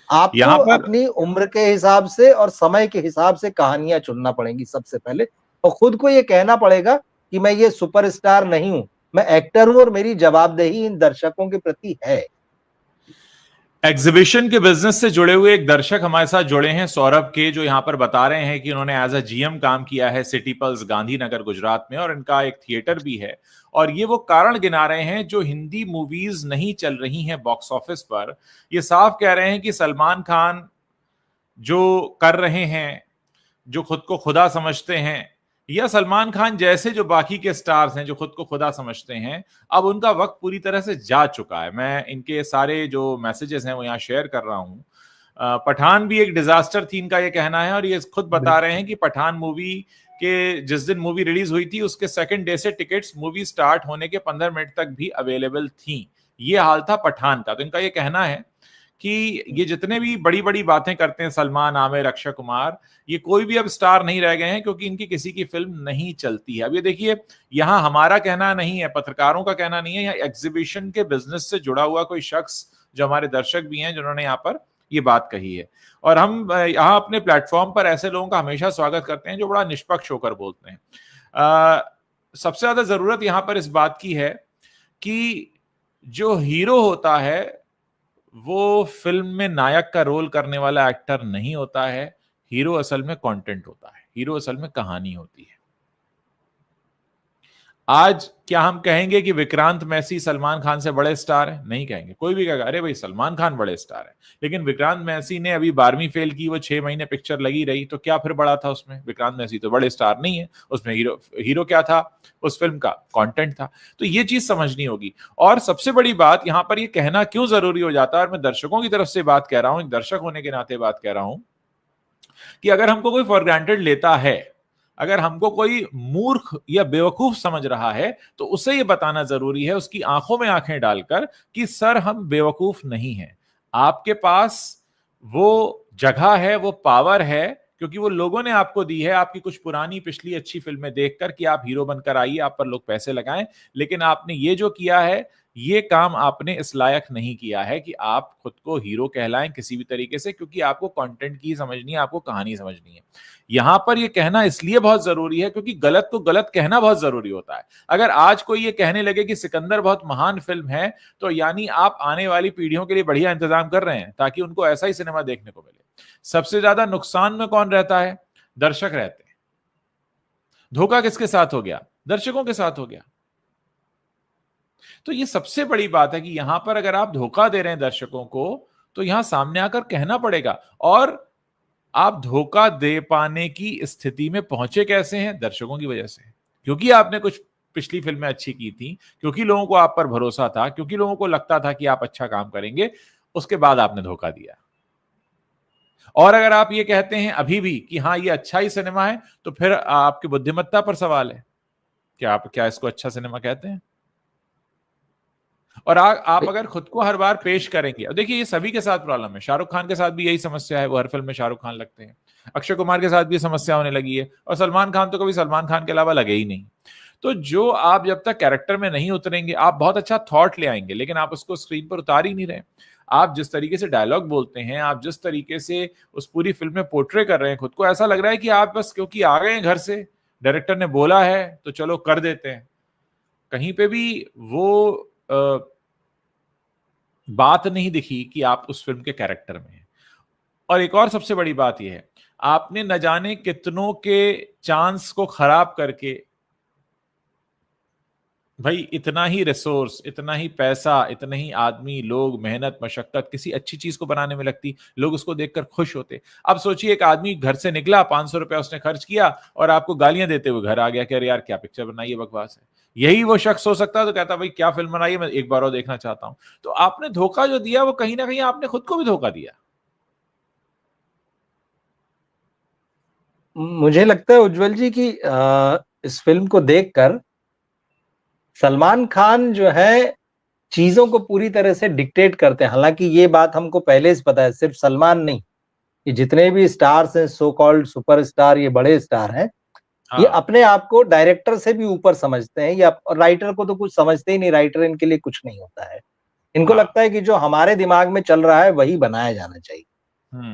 आपको अपनी उम्र के हिसाब से और समय के हिसाब से कहानियां चुनना पड़ेंगी सबसे पहले, और खुद को ये कहना पड़ेगा कि मैं ये सुपरस्टार नहीं हूं, मैं एक्टर हूं, और मेरी जवाबदेही इन दर्शकों के प्रति है। एग्जीबिशन के बिजनेस से जुड़े हुए एक दर्शक हमारे साथ जुड़े हैं, सौरभ के, जो यहां पर बता रहे हैं कि उन्होंने एज अ जीएम काम किया है सिटी पल्स गांधीनगर गुजरात में, और इनका एक थिएटर भी है। और ये वो कारण गिना रहे हैं जो हिंदी मूवीज नहीं चल रही हैं बॉक्स ऑफिस पर। ये साफ कह रहे हैं कि सलमान खान जो कर रहे हैं, जो खुद को खुदा समझते हैं, या सलमान खान जैसे जो बाकी के स्टार्स हैं जो खुद को खुदा समझते हैं, अब उनका वक्त पूरी तरह से जा चुका है। मैं इनके सारे जो मैसेजेस हैं वो यहाँ शेयर कर रहा हूँ। पठान भी एक डिजास्टर थी, इनका ये कहना है, और ये खुद बता रहे हैं कि पठान मूवी के जिस दिन मूवी रिलीज हुई थी उसके सेकंड डे से टिकट्स मूवी स्टार्ट होने के 15 मिनट तक भी अवेलेबल थी। ये हाल था पठान का। तो इनका ये कहना है कि ये जितने भी बड़ी बड़ी बातें करते हैं सलमान, आमिर, अक्षय कुमार, ये कोई भी अब स्टार नहीं रह गए हैं, क्योंकि इनकी किसी की फिल्म नहीं चलती है। अब ये देखिए, यहाँ हमारा कहना नहीं है, पत्रकारों का कहना नहीं है, यहाँ एग्जीबिशन के बिजनेस से जुड़ा हुआ कोई शख्स जो हमारे दर्शक भी हैं जिन्होंने यहाँ पर ये बात कही है। और हम यहाँ अपने प्लेटफॉर्म पर ऐसे लोगों का हमेशा स्वागत करते हैं जो बड़ा निष्पक्ष होकर बोलते हैं। सबसे ज्यादा जरूरत यहाँ पर इस बात की है कि जो हीरो होता है वो फिल्म में नायक का रोल करने वाला एक्टर नहीं होता है। हीरो असल में कंटेंट होता है, हीरो असल में कहानी होती है। आज क्या हम कहेंगे कि विक्रांत मैसी सलमान खान से बड़े स्टार हैं? नहीं कहेंगे। कोई भी कहेगा अरे भाई सलमान खान बड़े स्टार हैं, लेकिन विक्रांत मैसी ने अभी 12वीं फेल की, वो 6 महीने पिक्चर लगी रही, तो क्या फिर बड़ा था उसमें? विक्रांत मैसी तो बड़े स्टार नहीं है। उसमें हीरो क्या था उस फिल्म का? कंटेंट था। तो ये चीज समझनी होगी। और सबसे बड़ी बात यहां पर ये कहना क्यों जरूरी हो जाता है, और मैं दर्शकों की तरफ से बात कह रहा हूं, एक दर्शक होने के नाते बात कह रहा हूं, कि अगर हमको कोई फॉर ग्रांटेड लेता है अगर हमको कोई मूर्ख या बेवकूफ समझ रहा है तो उसे ये बताना जरूरी है, उसकी आंखों में आंखें डालकर, कि सर हम बेवकूफ नहीं हैं, आपके पास वो जगह है, वो पावर है, क्योंकि वो लोगों ने आपको दी है, आपकी कुछ पुरानी पिछली अच्छी फिल्में देखकर, कि आप हीरो बनकर आइए, आप पर लोग पैसे लगाएं। लेकिन आपने ये जो किया है, ये काम आपने इस लायक नहीं किया है कि आप खुद को हीरो कहलाएं किसी भी तरीके से, क्योंकि आपको कंटेंट की समझनी है, आपको कहानी समझनी है। यहां पर ये कहना इसलिए बहुत जरूरी है क्योंकि गलत को गलत कहना बहुत जरूरी होता है। अगर आज कोई ये कहने लगे कि सिकंदर बहुत महान फिल्म है, तो यानी आप आने वाली पीढ़ियों के लिए बढ़िया इंतजाम कर रहे हैं ताकि उनको ऐसा ही सिनेमा देखने को मिले। सबसे ज्यादा नुकसान में कौन रहता है? दर्शक रहते हैं। धोखा किसके साथ हो गया? दर्शकों के साथ हो गया। तो ये सबसे बड़ी बात है कि यहां पर अगर आप धोखा दे रहे हैं दर्शकों को, तो यहां सामने आकर कहना पड़ेगा। और आप धोखा दे पाने की स्थिति में पहुंचे कैसे हैं? दर्शकों की वजह से, क्योंकि आपने कुछ पिछली फिल्में अच्छी की थी, क्योंकि लोगों को आप पर भरोसा था, क्योंकि लोगों को लगता था कि आप अच्छा काम करेंगे, उसके बाद आपने धोखा दिया। और अगर आप ये कहते हैं अभी भी कि हाँ ये अच्छा ही सिनेमा है, तो फिर आपकी बुद्धिमत्ता पर सवाल है कि आप क्या इसको अच्छा सिनेमा कहते हैं। और आप अगर खुद को हर बार पेश करेंगे, और देखिए ये सभी के साथ प्रॉब्लम है, शाहरुख खान के साथ भी यही समस्या है, वो हर फिल्म में शाहरुख खान लगते हैं, अक्षय कुमार के साथ भी समस्या होने लगी है, और सलमान खान तो कभी सलमान खान के अलावा लगे ही नहीं। तो जो आप जब तक कैरेक्टर में नहीं उतरेंगे, आप बहुत अच्छा थॉट ले आएंगे, लेकिन आप उसको स्क्रीन पर उतार ही नहीं रहे। आप जिस तरीके से डायलॉग बोलते हैं, आप जिस तरीके से उस पूरी फिल्म में पोर्ट्रे कर रहे हैं खुद को, ऐसा लग रहा है कि आप बस क्योंकि आ गए हैं घर से, डायरेक्टर ने बोला है तो चलो कर देते हैं। कहीं पे भी वो बात नहीं दिखी कि आप उस फिल्म के कैरेक्टर में हैं। और एक और सबसे बड़ी बात यह है, आपने न जाने कितनों के चांस को खराब करके, भाई इतना ही रिसोर्स, इतना ही पैसा, इतने ही आदमी, लोग, मेहनत, मशक्कत किसी अच्छी चीज को बनाने में लगती, लोग उसको देखकर खुश होते। अब सोचिए एक आदमी घर से निकला, 500 रुपया उसने खर्च किया और आपको गालियां देते हुए घर आ गया कि अरे यार क्या पिक्चर बनाई है, बकवास है। यही वो शख्स हो सकता है तो कहता भाई क्या फिल्म बनाई है, मैं एक बार और देखना चाहता हूं। तो आपने धोखा जो दिया वो कहीं ना कहीं आपने खुद को भी धोखा दिया। मुझे लगता है उज्जवल जी की इस फिल्म को देखकर सलमान खान जो है चीजों को पूरी तरह से डिक्टेट करते हैं। हालांकि ये बात हमको पहले से पता है, सिर्फ सलमान नहीं, ये जितने भी स्टार्स हैं, सो कॉल्ड सुपरस्टार, ये बड़े स्टार हैं, ये हाँ, अपने आप को डायरेक्टर से भी ऊपर समझते हैं, या राइटर को तो कुछ समझते ही नहीं, राइटर इनके लिए कुछ नहीं होता है। इनको हाँ। लगता है कि जो हमारे दिमाग में चल रहा है वही बनाया जाना चाहिए।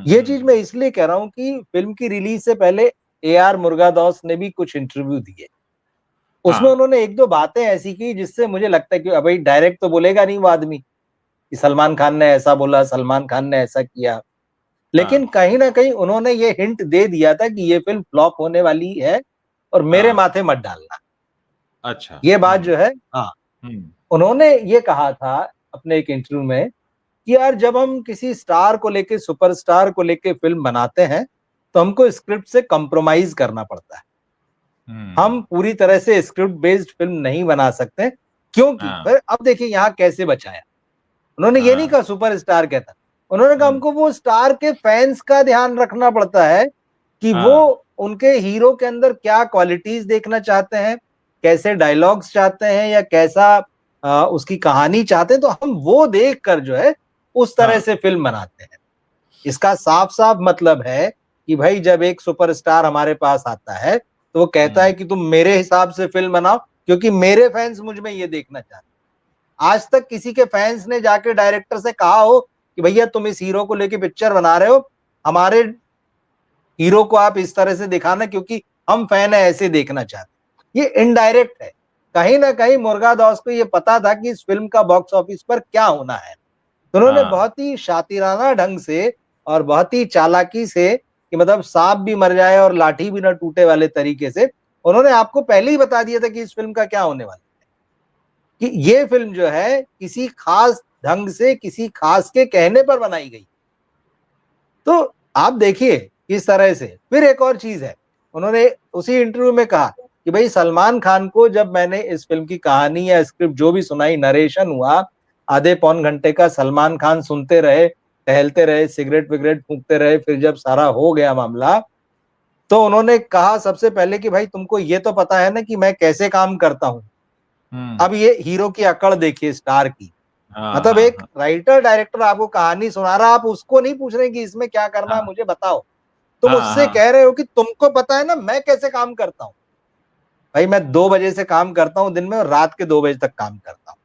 ये चीज मैं इसलिए कह रहा हूं कि फिल्म की रिलीज से पहले AR मुर्गादौस ने भी कुछ इंटरव्यू दिए, उसमें हाँ, उन्होंने एक दो बातें ऐसी की जिससे मुझे लगता है कि अभी डायरेक्ट तो बोलेगा नहीं वो आदमी कि सलमान खान ने ऐसा बोला, सलमान खान ने ऐसा किया, लेकिन हाँ। कहीं ना कहीं उन्होंने ये हिंट दे दिया था कि ये फिल्म फ्लॉप होने वाली है और मेरे हाँ। माथे मत डालना। अच्छा। ये बात जो है, हाँ, हम्म। उन्होंने ये कहा था अपने एक इंटरव्यू में कि यार जब हम किसी स्टार को लेके, सुपरस्टार को लेके फिल्म बनाते हैं तो हमको स्क्रिप्ट से कॉम्प्रोमाइज करना पड़ता है। हम्म। हम पूरी तरह से स्क्रिप्ट बेस्ड फिल्म नहीं बना सकते, क्योंकि हाँ, फिर अब देखिए यहाँ कैसे बचाया। उन्होंने ये नहीं हाँ, कहा सुपरस्टार कहता, उन्होंने कहा हम्म, हमको वो स्टार के फैंस का ध्यान रखना पड़ता है कि वो हाँ, उनके हीरो के अंदर क्या क्वालिटीज देखना चाहते हैं, कैसे डायलॉग्स चाहते हैं, या कैसा उसकी कहानी चाहते हैं, तो हम वो देख कर जो है उस तरह हाँ, से फिल्म बनाते हैं। इसका साफ साफ मतलब है कि भाई जब एक सुपरस्टार हमारे पास आता है तो वो कहता है हम्म, कि तुम मेरे हिसाब से फिल्म बनाओ, क्योंकि मेरे फैंस मुझ में ये देखना चाहते हैं। आज तक किसी के फैंस ने जाके डायरेक्टर से कहा हो कि भैया तुम इस हीरो को लेके पिक्चर बना रहे हो, हमारे हीरो को आप इस तरह से दिखाना क्योंकि हम फैन है, ऐसे देखना चाहते हैं। ये इनडायरेक्ट है। कहीं ना कहीं मुर्गादौस को ये पता था कि इस फिल्म का बॉक्स ऑफिस पर क्या होना है, तो उन्होंने हाँ, बहुत ही शातिराना ढंग से और बहुत ही चालाकी से, कि मतलब सांप भी मर जाए और लाठी भी ना टूटे वाले तरीके से, उन्होंने आपको पहले ही बता दिया था कि इस फिल्म का क्या होने वाला है, कि ये फिल्म जो है किसी खास ढंग से, किसी खास के कहने पर बनाई गई। तो आप देखिए किस तरह से। फिर एक और चीज है, उन्होंने उसी इंटरव्यू में कहा कि भाई सलमान खान को जब मैंने इस फिल्म की कहानी या स्क्रिप्ट जो भी सुनाई, नरेशन हुआ, आधे पौन घंटे का सलमान खान सुनते रहे, टहलते रहे, सिगरेट विगरेट फूंकते रहे, फिर जब सारा हो गया मामला, तो उन्होंने कहा सबसे पहले कि भाई तुमको ये तो पता है ना कि मैं कैसे काम करता हूं। अब ये हीरो की अकड़ देखिए स्टार की, हाँ मतलब हाँ एक हाँ राइटर डायरेक्टर आपको कहानी सुना रहा, आप उसको नहीं पूछ रहे कि इसमें क्या करना है हाँ मुझे बताओ, तुम हाँ उससे हाँ। कह रहे हो कि तुमको पता है ना मैं कैसे काम करता हूं। भाई मैं 2 बजे से काम करता हूं दिन में और रात के 2 बजे तक काम करता हूं।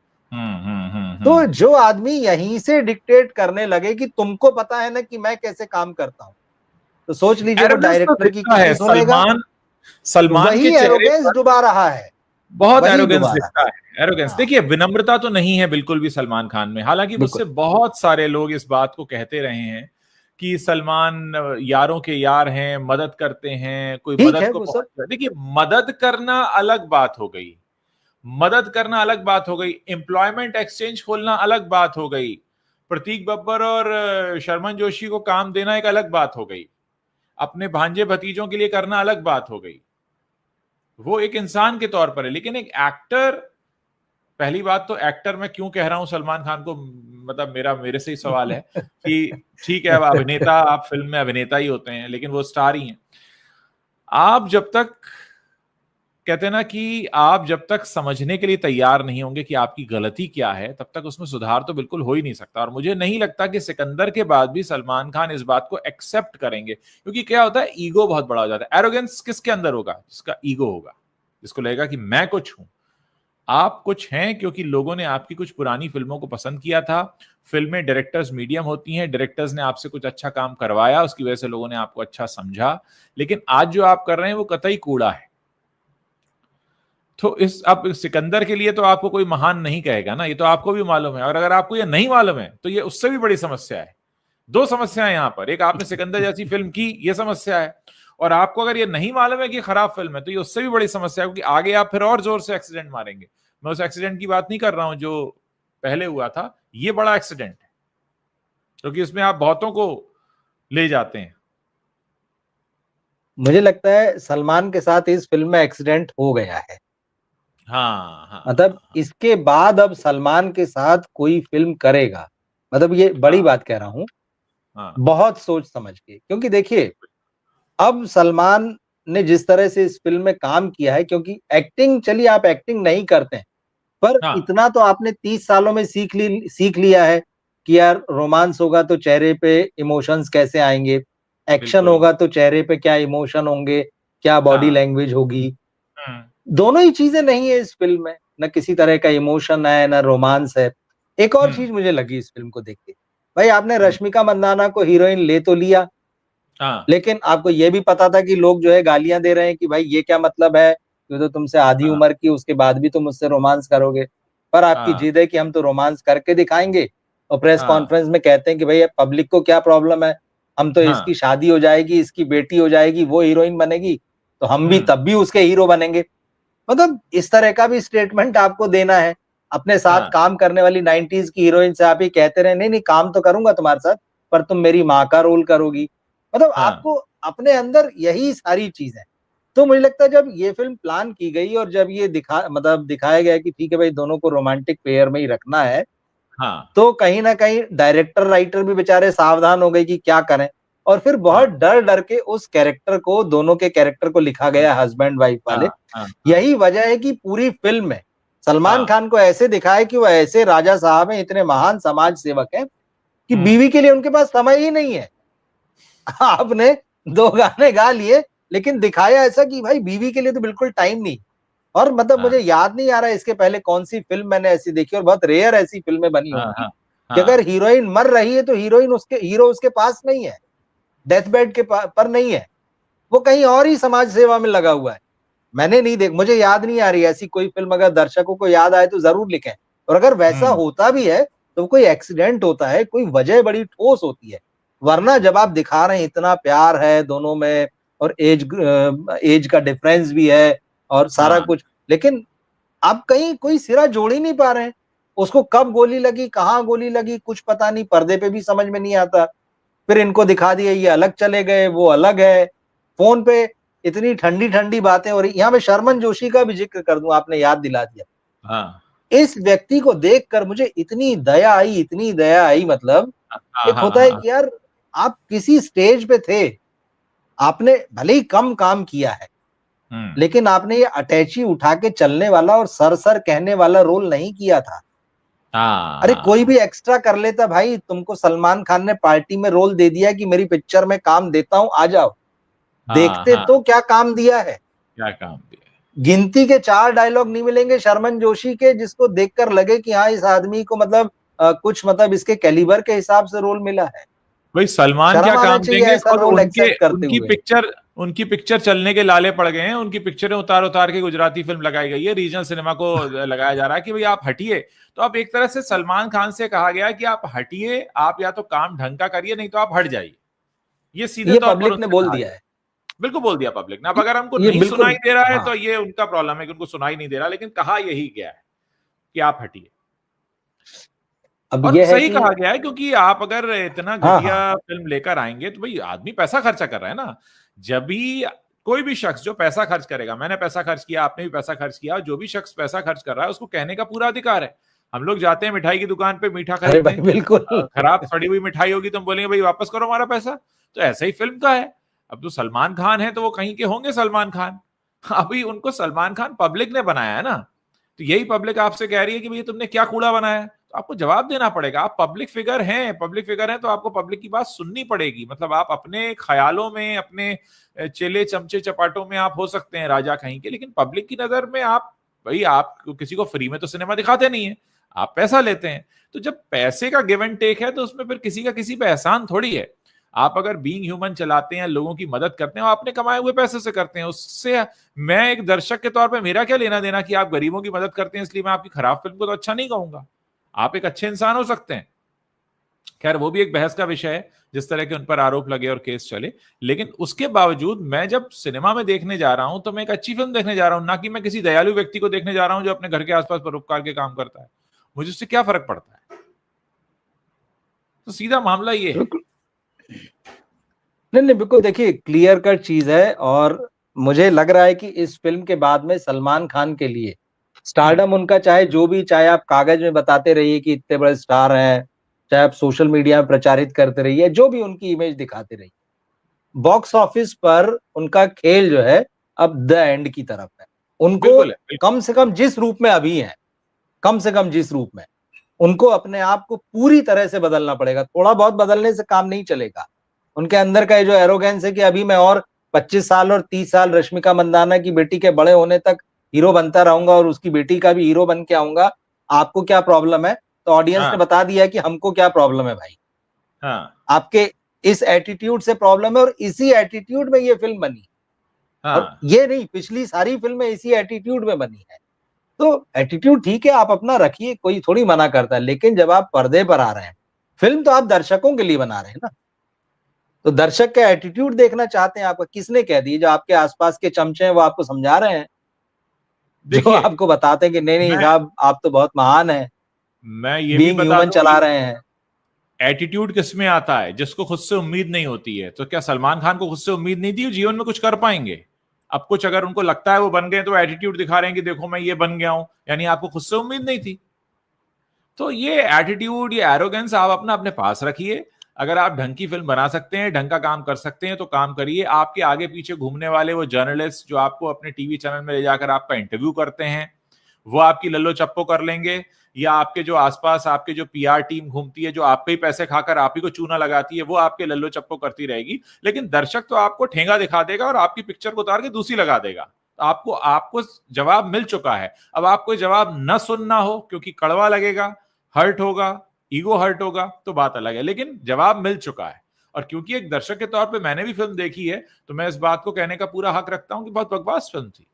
तो हम्म। जो आदमी यहीं से डिक्टेट करने लगे कि तुमको पता है ना कि मैं कैसे काम करता हूं, तो सोच लीजिए वो एरोगेंस तो डायरेक्टर की दिखता है, कितनी सुनेगा। सलमान सलमान के वही चेहरे एरोगेंस पर डुबा रहा है, बहुत वही एरोगेंस डुबा रहा दिखता है। एरोगेंस है। हाँ देखिए, विनम्रता तो नहीं है बिल्कुल भी सलमान खान में। हालांकि बिल्कुल मुझसे बहुत सारे लोग इस बात को कहते रहे हैं कि सलमान यारों के यार हैं, मदद करते हैं, कोई ठीक मदद है को वो सब। पहुंच। देखिए, मदद करना अलग बात हो गई, मदद करना अलग बात हो गई, एम्प्लॉयमेंट एक्सचेंज खोलना अलग बात हो गई, प्रतीक बब्बर और शर्मन जोशी को काम देना एक अलग बात हो गई, अपने भांजे भतीजों के लिए करना अलग बात हो गई। वो एक इंसान के तौर पर है, लेकिन एक एक्टर, पहली बात तो एक्टर मैं क्यों कह रहा हूं सलमान खान को, मतलब मेरे से ही सवाल है कि ठीक है, अब अभिनेता, आप फिल्म में अभिनेता ही होते हैं, लेकिन वो स्टार ही हैं। आप जब तक, कहते हैं ना कि आप जब तक समझने के लिए तैयार नहीं होंगे कि आपकी गलती क्या है, तब तक उसमें सुधार तो बिल्कुल हो ही नहीं सकता। और मुझे नहीं लगता कि सिकंदर के बाद भी सलमान खान इस बात को एक्सेप्ट करेंगे, क्योंकि क्या होता है, ईगो बहुत बड़ा हो जाता है। एरोगेंस किसके अंदर होगा? जिसका ईगो होगा, जिसको लगेगा कि मैं कुछ हूं। आप कुछ हैं क्योंकि लोगों ने आपकी कुछ पुरानी फिल्मों को पसंद किया था। फिल्में डायरेक्टर्स मीडियम होती हैं, डायरेक्टर्स ने आपसे कुछ अच्छा काम करवाया, उसकी वजह से लोगों ने आपको अच्छा समझा। लेकिन आज जो आप कर रहे हैं वो कतई कूड़ा है। तो इस, अब सिकंदर के लिए तो आपको कोई महान नहीं कहेगा ना, ये तो आपको भी मालूम है। और अगर आपको ये नहीं मालूम है तो ये उससे भी बड़ी समस्या है। दो समस्या है यहां पर, एक आपने सिकंदर जैसी फिल्म की, ये समस्या है, और आपको अगर ये नहीं मालूम है कि खराब फिल्म है, तो ये उससे भी बड़ी समस्या है, क्योंकि आगे आप फिर और जोर से एक्सीडेंट मारेंगे। मैं उस एक्सीडेंट की बात नहीं कर रहा हूं जो पहले हुआ था, ये बड़ा एक्सीडेंट है, क्योंकि इसमें आप बहुतों को ले जाते हैं। मुझे लगता है सलमान के साथ इस फिल्म में एक्सीडेंट हो गया है। हाँ हाँ मतलब हाँ इसके बाद अब सलमान के साथ कोई फिल्म करेगा, मतलब ये बड़ी हाँ बात कह रहा हूं, हाँ बहुत सोच समझ के। क्योंकि देखिए अब सलमान ने जिस तरह से इस फिल्म में काम किया है, क्योंकि एक्टिंग, चलिए आप एक्टिंग नहीं करते हैं, पर हाँ हाँ, इतना तो आपने 30 सालों में सीख लिया है कि यार रोमांस होगा तो चेहरे पे इमोशंस कैसे आएंगे, एक्शन बिल्कुल। होगा तो चेहरे पे क्या इमोशन होंगे, क्या बॉडी हाँ। लैंग्वेज होगी। हम्म। दोनों ही चीजें नहीं है इस फिल्म में, न किसी तरह का इमोशन है न रोमांस है। एक और हम्म। चीज मुझे लगी इस फिल्म को देख के, भाई आपने हम्म। रश्मिका मंदाना को हीरोइन ले तो लिया, हाँ लेकिन आपको ये भी पता था कि लोग जो है गालियां दे रहे हैं कि भाई ये क्या मतलब है, ये तो तुमसे आधी हाँ उम्र की, उसके बाद भी तुम मुझसे रोमांस करोगे। पर आपकी हाँ जिद है कि हम तो रोमांस करके दिखाएंगे, और प्रेस हाँ कॉन्फ्रेंस में कहते हैं कि भाई पब्लिक को क्या प्रॉब्लम है, हम तो हाँ। इसकी शादी हो जाएगी, इसकी बेटी हो जाएगी, वो हीरोइन बनेगी, तो हम भी हम्म। तब भी उसके हीरो बनेंगे। मतलब इस तरह का भी स्टेटमेंट आपको देना है। अपने साथ हाँ काम करने वाली 90s की हीरोइन से आप ही कहते रहे नहीं नहीं काम तो करूंगा तुम्हारे साथ, पर तुम मेरी माँ का रोल करोगी। मतलब हाँ आपको अपने अंदर यही सारी चीज है। तो मुझे लगता है जब ये फिल्म प्लान की गई और जब ये दिखाया गया कि ठीक है भाई दोनों को रोमांटिक पेयर में ही रखना है, हाँ तो कहीं ना कहीं डायरेक्टर राइटर भी बेचारे सावधान हो गए कि क्या करें। और फिर बहुत हाँ डर डर के उस कैरेक्टर को, दोनों के कैरेक्टर को लिखा गया हस्बैंड वाइफ वाले। हाँ हाँ हाँ यही वजह है कि पूरी फिल्म में सलमान हाँ खान को ऐसे दिखाया कि वो ऐसे राजा साहब हैं, इतने महान समाज सेवक हैं कि हम्म। बीवी के लिए उनके पास समय ही नहीं है। आपने 2 गाने गा लिए, लेकिन दिखाया ऐसा कि भाई बीवी के लिए तो बिल्कुल टाइम नहीं। और मतलब हाँ मुझे याद नहीं आ रहा है इसके पहले कौन सी फिल्म मैंने ऐसी देखी, और बहुत रेयर ऐसी फिल्में बनी हाँ होंगी हाँ कि अगर हाँ। हीरोइन मर रही है तो हीरो उसके पास नहीं है, डेथ बेड के पर नहीं है, वो कहीं और ही समाज सेवा में लगा हुआ है। मैंने नहीं देख, मुझे याद नहीं आ रही ऐसी कोई फिल्म, अगर दर्शकों को याद आए तो जरूर लिखें। और अगर वैसा हम्म। होता भी है तो कोई एक्सीडेंट होता है, कोई वजह बड़ी ठोस होती है। वरना जब आप दिखा रहे हैं इतना प्यार है दोनों में, और एज का डिफरेंस भी है और सारा हाँ कुछ, लेकिन आप कहीं कोई सिरा जोड़ ही नहीं पा रहे हैं। उसको कब गोली लगी, कहाँ गोली लगी, कुछ पता नहीं, पर्दे पे भी समझ में नहीं आता। फिर इनको दिखा दिया ये अलग चले गए, वो अलग है। फोन पे इतनी ठंडी ठंडी बातें हो रही। यहाँ मैं शर्मन जोशी का भी जिक्र कर दूं, आपने याद दिला दिया। हाँ इस व्यक्ति को देखकर मुझे इतनी दया आई, इतनी दया आई। मतलब हाँ एक हाँ होता है हाँ कि यार आप किसी स्टेज पे थे, आपने भले ही कम काम किया है, लेकिन आपने ये अटैची उठा के चलने वाला और सर सर कहने वाला रोल नहीं किया था। अरे कोई भी एक्स्ट्रा कर लेता भाई, तुमको सलमान खान ने पार्टी में रोल दे दिया कि मेरी पिक्चर में काम देता हूं, आ जाओ। देखते तो क्या काम दिया है, क्या काम दिया। गिनती के 4 डायलॉग नहीं मिलेंगे शर्मन जोशी के जिसको देखकर लगे कि हाँ इस आदमी को मतलब कुछ मतलब इसके कैलिबर के हिसाब से रोल मिला है। भाई सलमान क्या काम देंगे, ऐसा और रोल एक्सेप्ट करते हुए। उनकी पिक्चर चलने के लाले पड़ गए हैं। उनकी पिक्चरें उतार उतार के गुजराती फिल्म लगाई गई है, रीजनल सिनेमा को लगाया जा रहा है कि भाई आप हटिए। तो अब एक तरह से सलमान खान से कहा गया कि आप हटिए, आप या तो काम ढंग का करिए, नहीं तो आप हट जाइए। ये सीधे तौर पर पब्लिक ने बोल दिया है, बिल्कुल बोल दिया पब्लिक ने। अब अगर हमको नहीं सुनाई दे रहा है तो ये उनका प्रॉब्लम है कि उनको सुनाई नहीं दे रहा, लेकिन कहा यही गया है कि आप हटिए। अब और ये सही कहा गया है, क्योंकि आप अगर इतना घटिया फिल्म लेकर आएंगे तो भाई आदमी पैसा खर्चा कर रहा है ना। जब भी कोई भी शख्स जो पैसा खर्च करेगा, मैंने पैसा खर्च किया, आपने भी पैसा खर्च किया, जो भी शख्स पैसा खर्च कर रहा है उसको कहने का पूरा अधिकार है। हम लोग जाते हैं मिठाई की दुकान पे मीठा खरीदने, बिल्कुल खराब सड़ी हुई मिठाई होगी तो हम बोलेंगे भाई वापस करो हमारा पैसा। तो ऐसा ही फिल्म का है। अब तो सलमान खान है तो वो कहीं के होंगे सलमान खान। अभी उनको सलमान खान पब्लिक ने बनाया है ना, तो यही पब्लिक आपसे कह रही है कि भाई तुमने क्या कूड़ा बनाया है, तो आपको जवाब देना पड़ेगा। आप पब्लिक फिगर हैं तो आपको पब्लिक की बात सुननी पड़ेगी। मतलब आप अपने ख्यालों में, अपने चेले चमचे चपाटों में आप हो सकते हैं राजा कहीं के, लेकिन पब्लिक की नजर में आप भाई, आप किसी को फ्री में तो सिनेमा दिखाते नहीं है, आप पैसा लेते हैं। तो जब पैसे का गिव एंड टेक है तो उसमें फिर किसी का किसी पे एहसान थोड़ी है। आप अगर बीइंग ह्यूमन चलाते हैं, लोगों की मदद करते हैं, आपने कमाए हुए पैसे से करते हैं, उससे मैं एक दर्शक के तौर पे मेरा क्या लेना देना कि आप गरीबों की मदद करते हैं इसलिए मैं आपकी खराब फिल्म को तो अच्छा नहीं कहूंगा। आप एक अच्छे इंसान हो सकते हैं। खैर वो भी एक बहस का विषय है, जिस तरह के उन पर आरोप लगे और केस चले। लेकिन उसके बावजूद मैं जब सिनेमा में देखने जा रहा हूं तो मैं एक अच्छी फिल्म देखने जा रहा हूं, ना कि मैं किसी दयालु व्यक्ति को देखने जा रहा हूं जो अपने घर के आसपास परोपकार के काम करता है। मुझे उससे क्या फर्क पड़ता है। तो सीधा मामला ये है। नहीं बिल्कुल, देखिए क्लियर कट चीज है। और मुझे लग रहा है कि इस फिल्म के बाद में सलमान खान के लिए स्टारडम उनका चाहे जो भी, चाहे आप कागज में बताते रहिए कि इतने बड़े स्टार हैं, चाहे आप सोशल मीडिया में प्रचारित करते रहिए, जो भी उनकी इमेज दिखाते रहिए, बॉक्स ऑफिस पर उनका खेल जो है अब द एंड की तरफ है। उनको कम से कम जिस रूप में अभी है, कम से कम जिस रूप में, उनको अपने आप को पूरी तरह से बदलना पड़ेगा। थोड़ा बहुत बदलने से काम नहीं चलेगा। उनके अंदर का जो एरोगेंस है कि अभी मैं और 25 साल और 30 साल रश्मिका मंदाना की बेटी के बड़े होने तक हीरो बनता रहूंगा और उसकी बेटी का भी हीरो बन के आऊंगा, आपको क्या प्रॉब्लम है? तो ऑडियंस ने बता दिया कि हमको क्या प्रॉब्लम है भाई। आपके इस एटीट्यूड से प्रॉब्लम है, और इसी एटीट्यूड में ये फिल्म बनी। और ये नहीं, पिछली सारी फिल्में इसी एटीट्यूड में बनी है। तो एटीट्यूड ठीक है, आप अपना रखिए, कोई थोड़ी मना करता है, लेकिन जब आप पर्दे पर आ रहे हैं, फिल्म तो आप दर्शकों के लिए बना रहे हैं ना, तो दर्शक का एटीट्यूड देखना चाहते हैं। आपका किसने कह दिया? जो आपके आसपास के चमचे हैं वो आपको समझा रहे हैं, जो आपको बताते हैं कि नहीं नहीं साहब आप तो बहुत महान है, मैं ये बीइंग ह्यूमन चला रहे हैं। एटीट्यूड किसमें आता है? जिसको खुद से उम्मीद नहीं होती है। तो क्या सलमान खान को खुद से उम्मीद नहीं थी जीवन में कुछ कर पाएंगे? अब कुछ अगर उनको लगता है वो बन गए तो एटीट्यूड दिखा रहे हैं कि देखो मैं ये बन गया हूं, यानी आपको खुद से उम्मीद नहीं थी। तो ये एटीट्यूड, ये एरोगेंस आप अपना अपने पास रखिए। अगर आप ढंग की फिल्म बना सकते हैं, ढंग का काम कर सकते हैं तो काम करिए। आपके आगे पीछे घूमने वाले वो जर्नलिस्ट जो आपको अपने टीवी चैनल में ले जाकर आपका इंटरव्यू करते हैं, वो आपकी लल्लो चप्पो कर लेंगे, या आपके जो आसपास आपके जो पीआर टीम घूमती है जो आपके ही पैसे खाकर आप ही को चूना लगाती है, वो आपके लल्लो चप्पो करती रहेगी। लेकिन दर्शक तो आपको ठेंगा दिखा देगा और आपकी पिक्चर को उतार के दूसरी लगा देगा। तो आपको जवाब मिल चुका है। अब आपको जवाब न सुनना हो क्योंकि कड़वा लगेगा, हर्ट होगा, ईगो हर्ट होगा, तो बात अलग है, लेकिन जवाब मिल चुका है। और क्योंकि एक दर्शक के तौर पे मैंने भी फिल्म देखी है, तो मैं इस बात को कहने का पूरा हक रखता हूं कि बहुत बकवास फिल्म थी।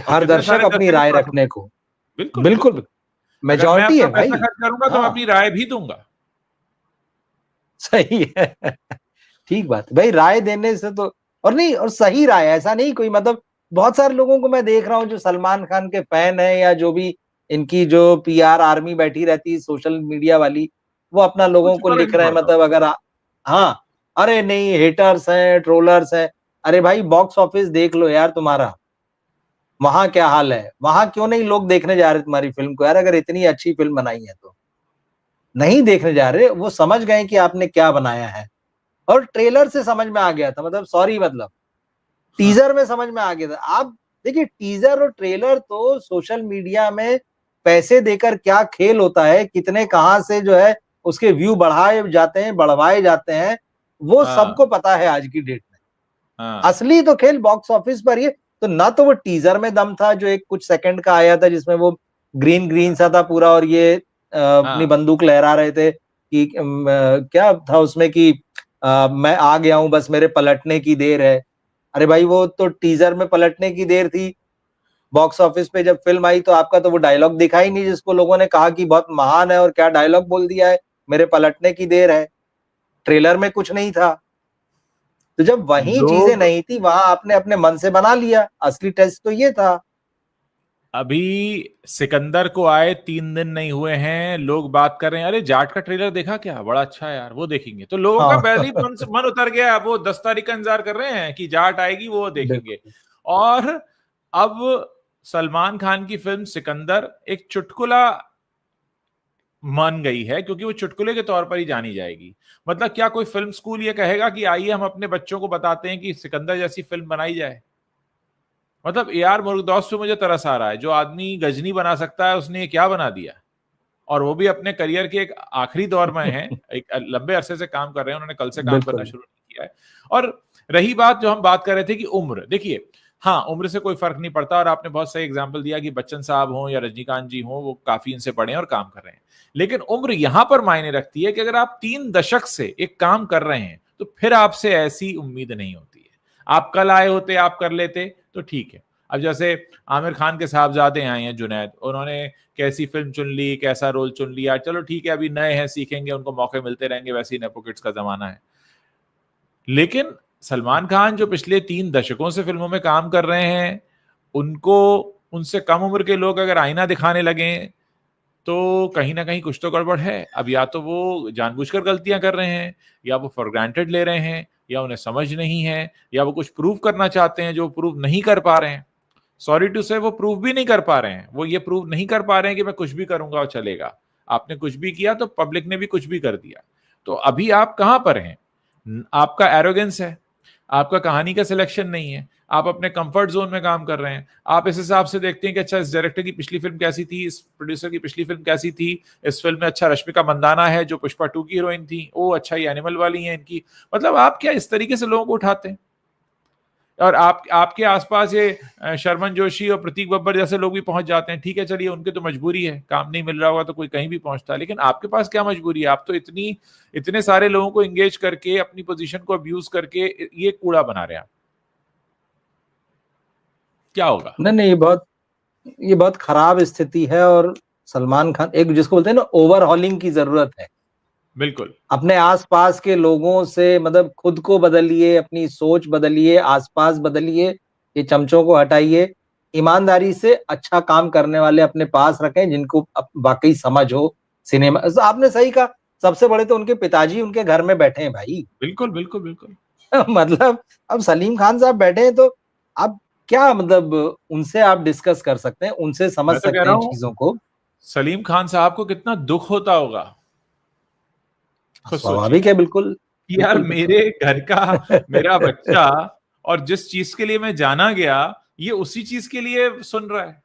हर दर्शक अपनी राय रखने को बिल्कुल बिल्कुल मेजॉरिटी है भाई। खर्च करूंगा तो मैं अपनी राय भी दूंगा। सही है ठीक बात भाई, राय देने से तो, और नहीं, और सही राय, ऐसा नहीं कोई मतलब, बहुत सारे लोगों को मैं देख रहा हूं जो सलमान खान के फैन है, या जो भी इनकी जो पीआर आर्मी बैठी रहती है सोशल मीडिया वाली, वो अपना लोगों को लिख रहे हैं, मतलब अगर हाँ, अरे नहीं हेटर्स हैं, ट्रोलर्स हैं, अरे भाई बॉक्स ऑफिस देख लो यार तुम्हारा, वहां क्या हाल है, वहां क्यों नहीं लोग देखने जा रहे तुम्हारी फिल्म को यार? अगर इतनी अच्छी फिल्म बनाई है तो नहीं देखने जा रहे, वो समझ गए कि आपने क्या बनाया है। और ट्रेलर से समझ में आ गया था, मतलब सॉरी, मतलब टीजर में समझ में आ गया था। आप देखिए, टीजर और ट्रेलर तो सोशल मीडिया में पैसे देकर क्या खेल होता है, कितने कहां से जो है उसके व्यू बढ़ाए जाते हैं, बढ़वाए जाते हैं, वो हाँ सबको पता है आज की डेट में। हाँ असली तो खेल बॉक्स ऑफिस पर ही है। तो ना तो वो टीजर में दम था जो एक कुछ सेकंड का आया था, जिसमें वो ग्रीन ग्रीन सा था पूरा, और ये अपनी हाँ। बंदूक लहरा रहे थे कि क्या था उसमें कि मैं आ गया हूं, बस मेरे पलटने की देर है। अरे भाई, वो तो टीजर में पलटने की देर थी। बॉक्स ऑफिस पे जब फिल्म आई तो आपका तो वो डायलॉग दिखा ही नहीं, जिसको लोगों ने कहा कि बहुत महान है, और क्या डायलॉग बोल दिया है, मेरे पलटने की देर है। ट्रेलर में कुछ नहीं था। तो जब वही चीजें लोग नहीं थी, वहां आपने अपने मन से बना लिया। असली टेस्ट तो ये था। अभी सिकंदर को आए 3 दिन नहीं हुए हैं, लोग बात कर रहे हैं, अरे जाट का ट्रेलर देखा क्या, बड़ा अच्छा है यार, वो देखेंगे। तो लोगों का हाँ। पहले ही मन उतर गया, वो 10 तारीख का इंतजार कर रहे हैं कि जाट आएगी, वो देखेंगे। बिल्कुल। और अब सलमान खान की फिल्म सिकंदर एक चुटकुला मान गई है, क्योंकि वो चुटकुले के तौर पर ही जानी जाएगी। मतलब क्या कोई फिल्म स्कूल ये कहेगा कि आइए हम अपने बच्चों को बताते हैं कि सिकंदर जैसी फिल्म बनाई जाए? मतलब यार मुर्गदौस पे मुझे तरस आ रहा है, जो आदमी गजनी बना सकता है उसने ये क्या बना दिया। और वो भी अपने करियर के एक आखिरी दौर में है, एक लंबे अरसे से काम कर रहे हैं, उन्होंने कल से काम करना बिल्कुल। शुरू नहीं किया है। और रही बात जो हम बात कर रहे थे कि उम्र, देखिए हाँ, उम्र से कोई फर्क नहीं पड़ता, और आपने बहुत सही एग्जाम्पल दिया कि बच्चन साहब हों या रजनीकांत जी हों, वो काफी इनसे बड़े हैं और काम कर रहे हैं। लेकिन उम्र यहां पर मायने रखती है कि अगर आप 3 दशक से एक काम कर रहे हैं तो फिर आपसे ऐसी उम्मीद नहीं होती है। आप कल आए होते, आप कर लेते तो ठीक है। अब जैसे आमिर खान के साहबजादे आए हैं जुनैद, उन्होंने कैसी फिल्म चुन ली, कैसा रोल चुन लिया, चलो ठीक है, अभी नए हैं, सीखेंगे, उनको मौके मिलते रहेंगे, वैसे ही नेपो किड्स का जमाना है। लेकिन सलमान खान जो पिछले 3 दशकों से फिल्मों में काम कर रहे हैं, उनको उनसे कम उम्र के लोग अगर आईना दिखाने लगे तो कहीं ना कहीं कुछ तो गड़बड़ है। अब या तो वो जानबूझकर गलतियां कर रहे हैं, या वो फॉर ग्रांटेड ले रहे हैं, या उन्हें समझ नहीं है, या वो कुछ प्रूव करना चाहते हैं जो प्रूव नहीं कर पा रहे हैं। सॉरी टू से वो प्रूव भी नहीं कर पा रहे हैं, वो ये प्रूव नहीं कर पा रहे हैं कि मैं कुछ भी करूंगा और चलेगा। आपने कुछ भी किया तो पब्लिक ने भी कुछ भी कर दिया। तो अभी आप कहां पर हैं? आपका एरोगेंस है, आपका कहानी का सिलेक्शन नहीं है, आप अपने कंफर्ट जोन में काम कर रहे हैं। आप इस हिसाब से देखते हैं कि अच्छा, इस डायरेक्टर की पिछली फिल्म कैसी थी, इस प्रोड्यूसर की पिछली फिल्म कैसी थी, इस फिल्म में अच्छा रश्मिका मंदाना है जो पुष्पा 2 की हीरोइन थी, ओ अच्छा ये एनिमल वाली है इनकी। मतलब आप क्या इस तरीके से लोगों को उठाते हैं? और आप आपके आसपास ये शर्मन जोशी और प्रतीक बब्बर जैसे लोग भी पहुंच जाते हैं, ठीक है चलिए, उनकी तो मजबूरी है, काम नहीं मिल रहा होगा तो कोई कहीं भी पहुंचता है, लेकिन आपके पास क्या मजबूरी है? आप तो इतने सारे लोगों को एंगेज करके, अपनी पोजीशन को अब्यूज करके ये कूड़ा बना रहे हैं आप। क्या होगा? नहीं नहीं, ये बहुत खराब स्थिति है। और सलमान खान, एक जिसको बोलते हैं ना, ओवरहॉलिंग की जरूरत है। बिल्कुल। अपने आसपास के लोगों से, मतलब खुद को बदलिए, अपनी सोच बदलिए, आसपास बदलिए, ये चमचों को हटाइए। ईमानदारी से अच्छा काम करने वाले अपने पास रखें, जिनको वाकई समझ हो सिनेमा। आपने सही कहा, सबसे बड़े तो उनके पिताजी उनके घर में बैठे हैं भाई। बिल्कुल बिल्कुल बिल्कुल। मतलब अब सलीम खान साहब बैठे हैं, तो अब क्या, मतलब उनसे आप डिस्कस कर सकते हैं, उनसे समझ मैं तो कह सकते रहा हैं हूँ चीजों को। सलीम खान साहब को कितना दुख होता होगा, खुद सोचिए स्वाभाविक है, बिल्कुल। कि यार बिल्कुल मेरे घर का मेरा बिल्कुल। बच्चा, और जिस चीज के लिए मैं जाना गया, ये उसी चीज के लिए सुन रहा है।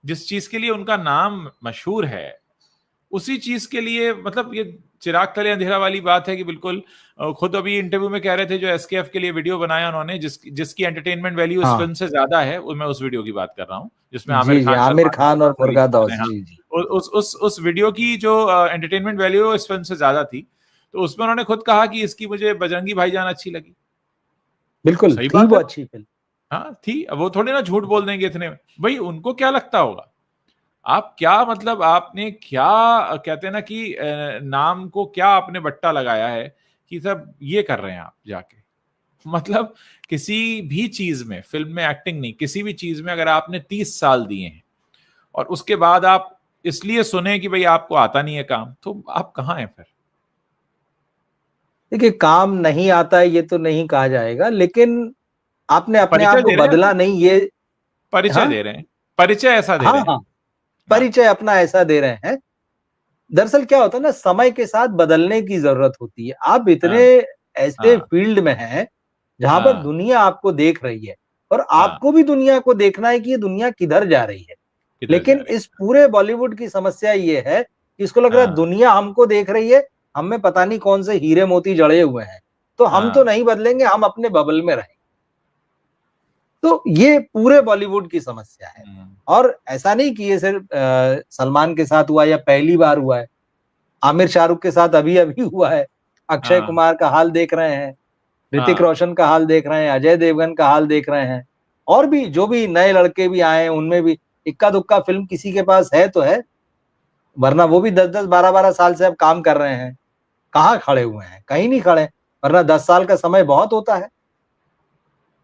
जिस चीज के लिए उनका नाम मशहूर है, उसी चीज के लिए, मतलब ये चिराग तले अंधेरा वाली बात है कि बिल्कुल। खुद अभी इंटरव्यू में कह रहे थे, जो एसकेएफ के लिए वीडियो बनाया उन्होंने, जिसकी एंटरटेनमेंट वैल्यू इस हाँ फिल्म से ज्यादा है, मैं उस वीडियो की बात कर रहा हूँ जिसमें आमिर जी जी, खान, आमिर सलमान खान खान और और सलीम मुर्गा खान दौस, है। हाँ, जी जी। उस वीडियो की जो एंटरटेनमेंट वैल्यू इस फिल्म से ज्यादा थी, तो उसमें उन्होंने खुद कहा कि इसकी मुझे बजरंगी भाईजान अच्छी लगी। तो बिल्कुल सही थी बात वो है। अच्छी फिल्म। हाँ थी, अब वो थोड़ी ना झूठ बोल देंगे इतने में। भाई उनको क्या लगता होगा? आप क्या, मतलब आपने क्या, कहते हैं ना कि नाम को क्या आपने बट्टा लगाया है कि सब ये कर रहे हैं आप जाके। मतलब किसी भी चीज में, फिल्म में एक्टिंग नहीं, किसी भी चीज में अगर आपने 30 साल दिए हैं और उसके बाद आप इसलिए सुने कि भाई आपको आता नहीं है काम, तो आप कहाँ हैं फिर? देखिए, काम नहीं आता है ये तो नहीं कहा जाएगा, लेकिन आपने अपने आप परिचय को दे रहे हैं बदला अपना, नहीं, ये। परिचय हाँ दे रहे हैं, परिचय ऐसा दे हाँ रहे हैं। हाँ, हाँ परिचय अपना ऐसा दे रहे हैं। दरअसल क्या होता है ना, समय के साथ बदलने की जरूरत होती है। आप इतने हाँ, ऐसे हाँ, फील्ड में हैं जहां पर हाँ, दुनिया आपको देख रही है और हाँ, आपको भी दुनिया को देखना है कि ये दुनिया किधर जा रही है। किधर जा लेकिन रही इस पूरे बॉलीवुड की समस्या ये है कि इसको लग है? रहा है हाँ, दुनिया हमको देख रही है, हम में पता नहीं कौन से हीरे मोती जड़े हुए हैं, तो हम तो हाँ, नहीं बदलेंगे, हम अपने बबल में रहेंगे। तो ये पूरे बॉलीवुड की समस्या है। हुँ, और ऐसा नहीं कि ये सिर्फ सलमान के साथ हुआ या पहली बार हुआ है। आमिर शाहरुख के साथ अभी-अभी हुआ है। अक्षय हाँ, कुमार का हाल देख रहे हैं, ऋतिक हाँ, रोशन का हाल देख रहे हैं, अजय देवगन का हाल देख रहे हैं। और भी जो भी नए लड़के भी आए हैं, उनमें भी इक्का-दुक्का फ़िल्म किसी के पास है तो है, वरना वो भी 10-10, 12-12 साल से अब काम कर रहे हैं। कहाँ खड़े हुए हैं? कहीं नहीं खड़े, वरना 10 साल का समय बहुत होता है।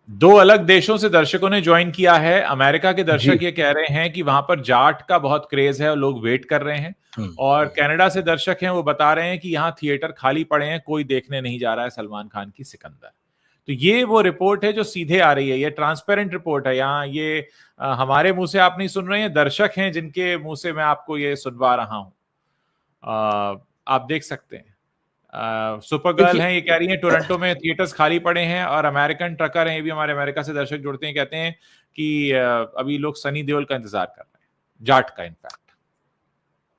2 अलग देशों से दर्शकों ने जॉइन किया है। अमेरिका के दर्शक जी। ये कह रहे हैं कि वहाँ पर जाट का बहुत क्रेज़ है और लोग वेट कर रहे हैं। हुँ, और हुँ। कनाडा से दर्शक हैं, वो बता रहे हैं कि यहाँ थिएटर खाली पड़े हैं, कोई देखने नहीं जा रहा है सलमान खान की सिकंदर। तो ये वो रिपोर्ट है जो सीधे आ रही है, ये ट्रांसपेरेंट रिपोर्ट है। यहाँ ये हमारे मुँह से आप नहीं सुन रहे हैं, दर्शक हैं जिनके मुँह से मैं आपको ये सुनवा रहा हूँ। आप देख सकते हैं। सुपर गर्ल देखिए हैं, ये कह रही हैं टोरंटो में थिएटर्स खाली पड़े हैं। और अमेरिकन ट्रकर हैं, ये भी हमारे अमेरिका से दर्शक जुड़ते हैं, कहते हैं कि अभी लोग सनी देओल का इंतजार कर रहे हैं, जाट का इनफैक्ट।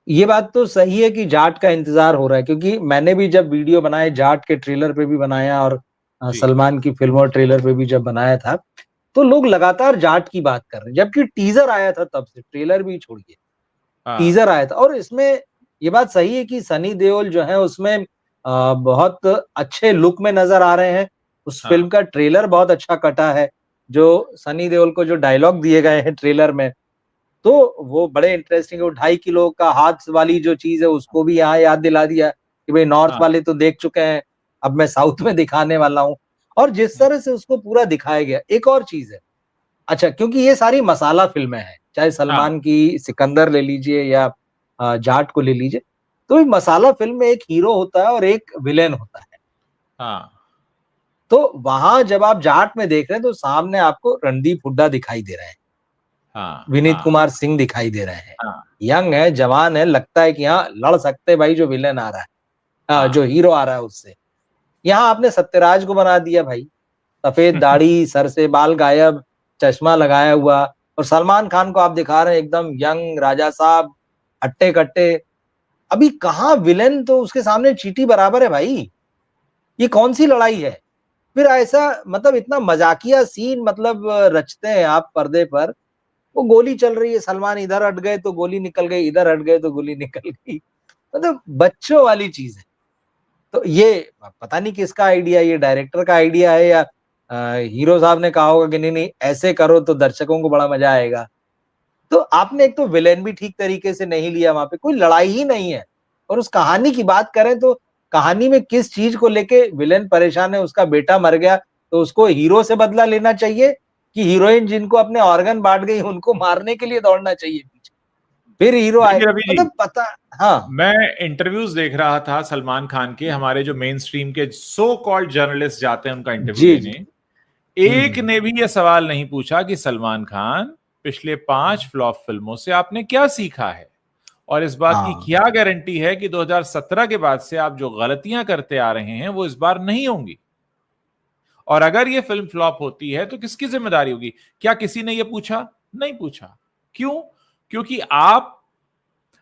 ये बात तो सही है कि जाट का इंतज़ार हो रहा है, क्योंकि मैंने भी जब वीडियो बनाए जाट के ट्रेलर पे भी बनाया और जी। सलमान की फ़िल्म और ट्रेलर पे भी जब बनाया था, तो लोग लगातार जाट की बात कर रहे हैं। जबकि टीज़र आया था तब से, ट्रेलर भी छोड़िए, हाँ, टीज़र आया था। और इसमें ये बात सही है कि सनी देओल जो है उसमें बहुत अच्छे लुक में नज़र आ रहे हैं। उस फ़िल्म हाँ, का ट्रेलर बहुत अच्छा कटा है। जो सनी देओल को जो डायलॉग दिए गए हैं ट्रेलर में, तो वो बड़े इंटरेस्टिंग है। वो 2.5 किलो का हाथ वाली जो चीज़ है उसको भी यहाँ याद दिला दिया कि भई नॉर्थ हाँ, वाले तो देख चुके हैं, अब मैं साउथ में दिखाने वाला हूँ। और जिस हुँ, तरह से उसको पूरा दिखाया गया, एक और चीज़ है। अच्छा, क्योंकि ये सारी मसाला फ़िल्में हैं, चाहे हाँ, सलमान की सिकंदर ले लीजिए या जाट को ले लीजिए, तो ये मसाला फ़िल्म में एक हीरो होता है और एक विलेन होता है। हाँ, तो वहाँ जब आप जाट में देख रहे हैं तो सामने आपको रणदीप हुड्डा दिखाई दे रहे हैं, हाँ, विनीत हाँ, कुमार सिंह दिखाई दे रहे हैं। हाँ, यंग है, जवान है, लगता है कि हाँ, लड़ सकते हैं भाई जो विलेन आ रहा है, हाँ। जो हीरो आ रहा है उससे। यहाँ आपने सत्यराज को बना दिया भाई, सफ़ेद दाढ़ी, सर से बाल गायब, चश्मा लगाया हुआ। और सलमान खान को आप दिखा रहे हैं एकदम यंग राजा साहब, हट्टे-कट्टे। अभी कहाँ विलेन, तो उसके सामने चींटी बराबर है भाई। ये कौन-सी लड़ाई है? फिर ऐसा मतलब इतना मज़ाकिया सीन मतलब रचते हैं आप पर्दे पर। वो गोली चल रही है, सलमान इधर हट गए तो गोली निकल गई, इधर हट गए तो गोली निकल गई। मतलब बच्चों वाली चीज़ है। तो ये पता नहीं किसका आइडिया है, ये डायरेक्टर का आइडिया है या हीरो साहब ने कहा होगा कि नहीं-नहीं ऐसे करो तो दर्शकों को बड़ा मज़ा आएगा। तो आपने एक तो विलेन भी ठीक तरीके से नहीं लिया, वहाँ पे कोई लड़ाई ही नहीं है। और उस कहानी की बात करें तो कहानी में किस चीज़ को लेके विलेन परेशान है, उसका बेटा मर गया, तो उसको हीरो से बदला लेना चाहिए कि हीरोइन जिनको अपने ऑर्गन बाँट गई उनको मारने के लिए दौड़ना चाहिए पीछे? फिर हीरो आए, देखिए रवि जी, मतलब पता। हाँ, मैं इंटरव्यूज देख रहा था सलमान खान के, हमारे जो मेन स्ट्रीम के सो कॉल्ड जर्नलिस्ट जाते हैं उनका इंटरव्यू जी, जी। लेने। हुँ, एक हुँ। ने भी ये सवाल नहीं पूछा कि सलमान खान, पिछले 5 फ्लॉप फिल्मों से आपने क्या सीखा है? और इस बात की हाँ, क्या गारंटी है कि 2017 के बाद से आप जो गलतियां करते आ रहे हैं वो इस बार नहीं होंगी? और अगर ये फिल्म फ्लॉप होती है तो किसकी जिम्मेदारी होगी? क्या किसी ने ये पूछा? नहीं पूछा। क्यों? क्योंकि आप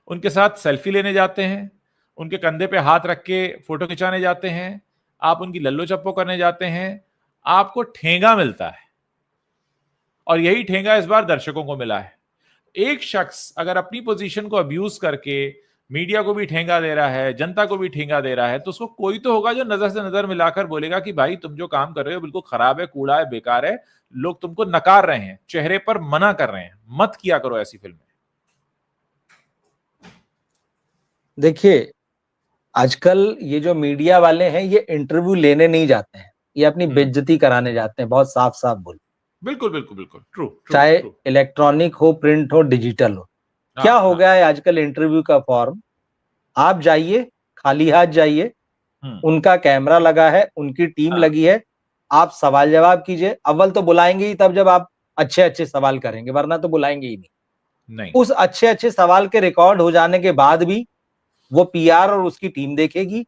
उनके साथ सेल्फी लेने जाते हैं, उनके कंधे पे हाथ रख के फोटो खिंचाने जाते हैं, आप उनकी लल्लो चप्पो करने जाते हैं, आपको ठेंगा मिलता है। और यही ठेंगा इस बार दर्शकों को मिला है। एक शख्स अगर अपनी पोजीशन को अब्यूज करके मीडिया को भी ठेंगा दे रहा है, जनता को भी ठेंगा दे रहा है, तो उसको कोई तो होगा जो नजर से नजर मिलाकर बोलेगा कि भाई तुम जो काम कर रहे हो बिल्कुल खराब है, कूड़ा है, बेकार है। लोग तुमको नकार रहे हैं, चेहरे पर मना कर रहे हैं, मत किया करो ऐसी फिल्में। देखिए आजकल ये जो मीडिया वाले हैं ये इंटरव्यू लेने नहीं जाते हैं, ये अपनी हम्म, बेइज्जती कराने जाते हैं, बहुत साफ-साफ बोलूँ। बिल्कुल बिल्कुल बिल्कुल, ट्रू ट्रू चाहे ट्रू। इलेक्ट्रॉनिक हो, प्रिंट हो, डिजिटल हो। क्या हाँ, हो हाँ, गया है आजकल इंटरव्यू का फॉर्म, आप जाइए, खाली हाथ जाइए, हम्म, उनका कैमरा लगा है, उनकी टीम हाँ, लगी है, आप सवाल-जवाब कीजिए। अव्वल तो बुलाएँगे ही तब जब आप अच्छे-अच्छे सवाल करेंगे, वरना तो बुलाएँगे ही नहीं। नहीं, उस अच्छे-अच्छे सवाल के रिकॉर्ड हो जाने के बाद भी वो पीआर और उसकी टीम देखेगी,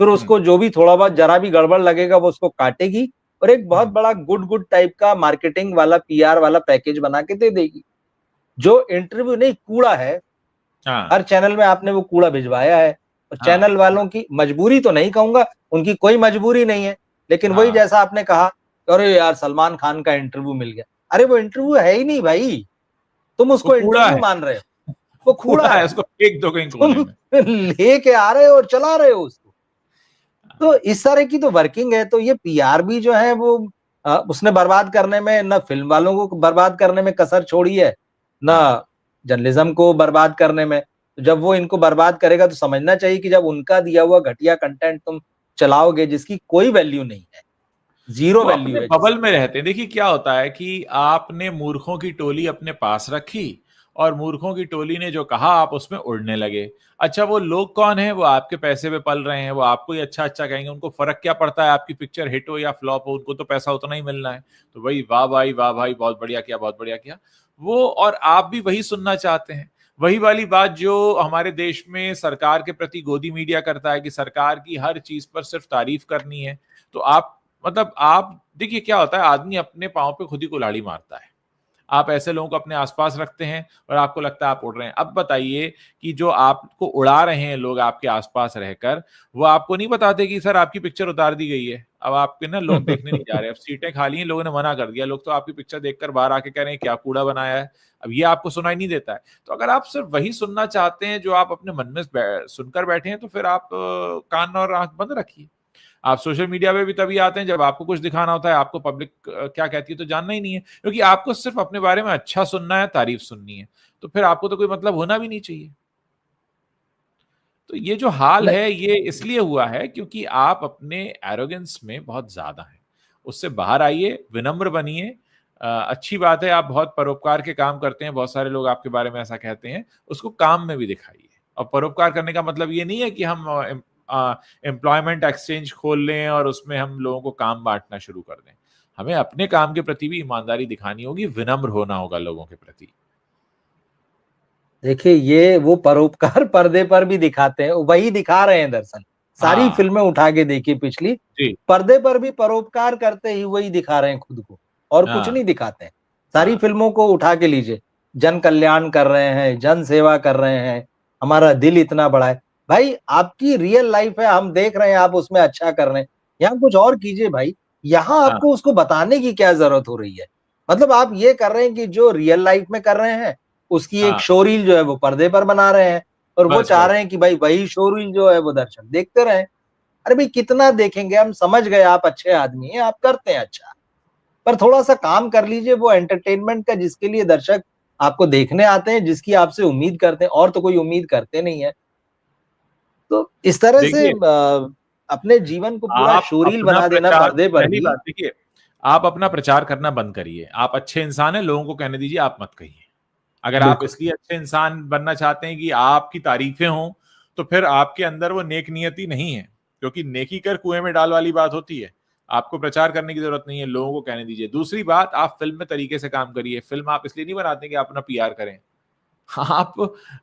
फिर उसको जो भी थोड़ा बहुत जरा भी गड़बड़ लगेगा वो उसको काटेगी और एक बहुत बड़ा गुड टाइप का मार्केटिंग वाला पीआर वाला पैकेज बना के दे देगी। जो इंटरव्यू नहीं, कूड़ा है, हर चैनल में आपने वो कूड़ा भिजवाया है। और चैनल वालों की मजबूरी तो नहीं कहूंगा, उनकी कोई मजबूरी नहीं है, लेकिन वही जैसा आपने कहा, अरे यार सलमान खान का इंटरव्यू मिल गया, अरे वो इंटरव्यू है ही नहीं भाई, तुम उसको इंटरव्यू मान रहे हो, वो कूड़ा है, उसको फेंक दो कहीं कोने में। लेके आ रहे हो और चला रहे हो उसको। तो इस तरह की तो वर्किंग है। तो ये पीआर भी जो है वो उसने बर्बाद करने में, न फिल्म वालों को बर्बाद करने में कसर छोड़ी है, न जर्नलिज्म को बर्बाद करने में। तो जब वो इनको बर्बाद करेगा तो समझना चाहिए कि जब उनका दिया हुआ घटिया कंटेंट तुम चलाओगे जिसकी कोई वैल्यू नहीं है, जीरो वैल्यू है, बबल में रहते हैं। देखिए क्या होता है कि आपने मूर्खों की टोली अपने पास रखी और मूर्खों की टोली ने जो कहा आप उसमें उड़ने लगे। अच्छा वो लोग कौन है? वो आपके पैसे पे पल रहे हैं, वो आपको ही अच्छा अच्छा कहेंगे, उनको फर्क क्या पड़ता है आपकी पिक्चर हिट हो या फ्लॉप हो, उनको तो पैसा उतना ही मिलना है। तो भाई वाह भाई वाह भाई, बहुत बढ़िया किया, बहुत बढ़िया किया। वो और आप भी वही सुनना चाहते हैं। वही वाली बात जो हमारे देश में सरकार के प्रति गोदी मीडिया करता है कि सरकार की हर चीज पर सिर्फ तारीफ करनी है। तो आप मतलब आप देखिए क्या होता है, आदमी अपने पांव पे खुद ही कुल्हाड़ी मारता है। आप ऐसे लोगों को अपने आसपास रखते हैं और आपको लगता है आप उड़ रहे हैं। अब बताइए कि जो आपको उड़ा रहे हैं लोग आपके आसपास रहकर, वो आपको नहीं बताते कि सर आपकी पिक्चर उतार दी गई है, अब आपके ना लोग देखने नहीं जा रहे, अब सीटें खाली हैं, लोगों ने मना कर दिया, लोग तो आपकी पिक्चर देखकर बाहर आके कह रहे हैं क्या कूड़ा बनाया है। अब ये आपको सुनाई नहीं देता है। तो अगर आप सिर्फ वही सुनना चाहते हैं जो आप अपने मन में सुनकर बैठे हैं, तो फिर आप कान और आंख बंद रखिए। आप सोशल मीडिया पे भी तभी आते हैं जब आपको कुछ दिखाना होता है, आपको पब्लिक क्या कहती है तो जानना ही नहीं है, क्योंकि आपको सिर्फ अपने बारे में अच्छा सुनना है, तारीफ सुननी है, तो फिर आपको तो कोई मतलब होना भी नहीं चाहिए। तो ये जो हाल है ये इसलिए हुआ है क्योंकि आप अपने एरोगेंस में बहुत ज्यादा हैं। उससे बाहर आइए, विनम्र बनिए। अच्छी बात है, आप बहुत परोपकार के काम करते हैं, बहुत सारे लोग आपके बारे में ऐसा कहते हैं, उसको काम में भी दिखाइए। और परोपकार करने का मतलब ये नहीं है कि हम एम्प्लॉयमेंट एक्सचेंज खोल लें और उसमें हम लोगों को काम बांटना शुरू कर दें। हमें अपने काम के प्रति भी ईमानदारी दिखानी होगी, विनम्र होना होगा लोगों के प्रति। देखिए ये वो परोपकार पर्दे पर भी दिखाते हैं, वही दिखा रहे हैं दरअसल। सारी फिल्में उठा के देखिए पिछली, पर्दे पर भी परोपकार करते ही वही दिखा रहे हैं खुद को, और कुछ नहीं दिखाते हैं। सारी फिल्मों को उठा के लीजिए, जन कल्याण कर रहे हैं, जन सेवा कर रहे हैं, हमारा दिल इतना बड़ा है। भाई आपकी रियल लाइफ है, हम देख रहे हैं आप उसमें अच्छा कर रहे हैं, यहाँ कुछ और कीजिए भाई। यहाँ आपको उसको बताने की क्या जरूरत हो रही है? मतलब आप ये कर रहे हैं कि जो रियल लाइफ में कर रहे हैं उसकी एक शो रील जो है वो पर्दे पर बना रहे हैं, और वो चाह रहे हैं कि भाई वही शो रील जो है वो दर्शक देखते रहें। अरे भाई कितना देखेंगे, हम समझ गए आप अच्छे आदमी हैं, आप करते हैं अच्छा, पर थोड़ा सा काम कर लीजिए वो एंटरटेनमेंट का जिसके लिए दर्शक आपको देखने आते हैं, जिसकी आपसे उम्मीद करते हैं, और तो कोई उम्मीद करते नहीं है। तो इस तरह से अपने जीवन को पूरा शोरील बना देना पर्दे पर पहली बात देखिए, आप अपना प्रचार करना बंद करिए। आप अच्छे इंसान हैं, लोगों को कहने दीजिए, आप मत कहिए। अगर आप इसलिए अच्छे इंसान बनना चाहते हैं कि आपकी तारीफें हों, तो फिर आपके अंदर वो नेक नियति नहीं है, क्योंकि नेकी कर कुएं में डाल वाली बात होती है। आपको प्रचार करने की जरूरत नहीं है, लोगों को कहने दीजिए। दूसरी बात, आप फिल्म में तरीके से काम करिए। फिल्म आप इसलिए नहीं बनाते कि आप अपना पीआर करें। आप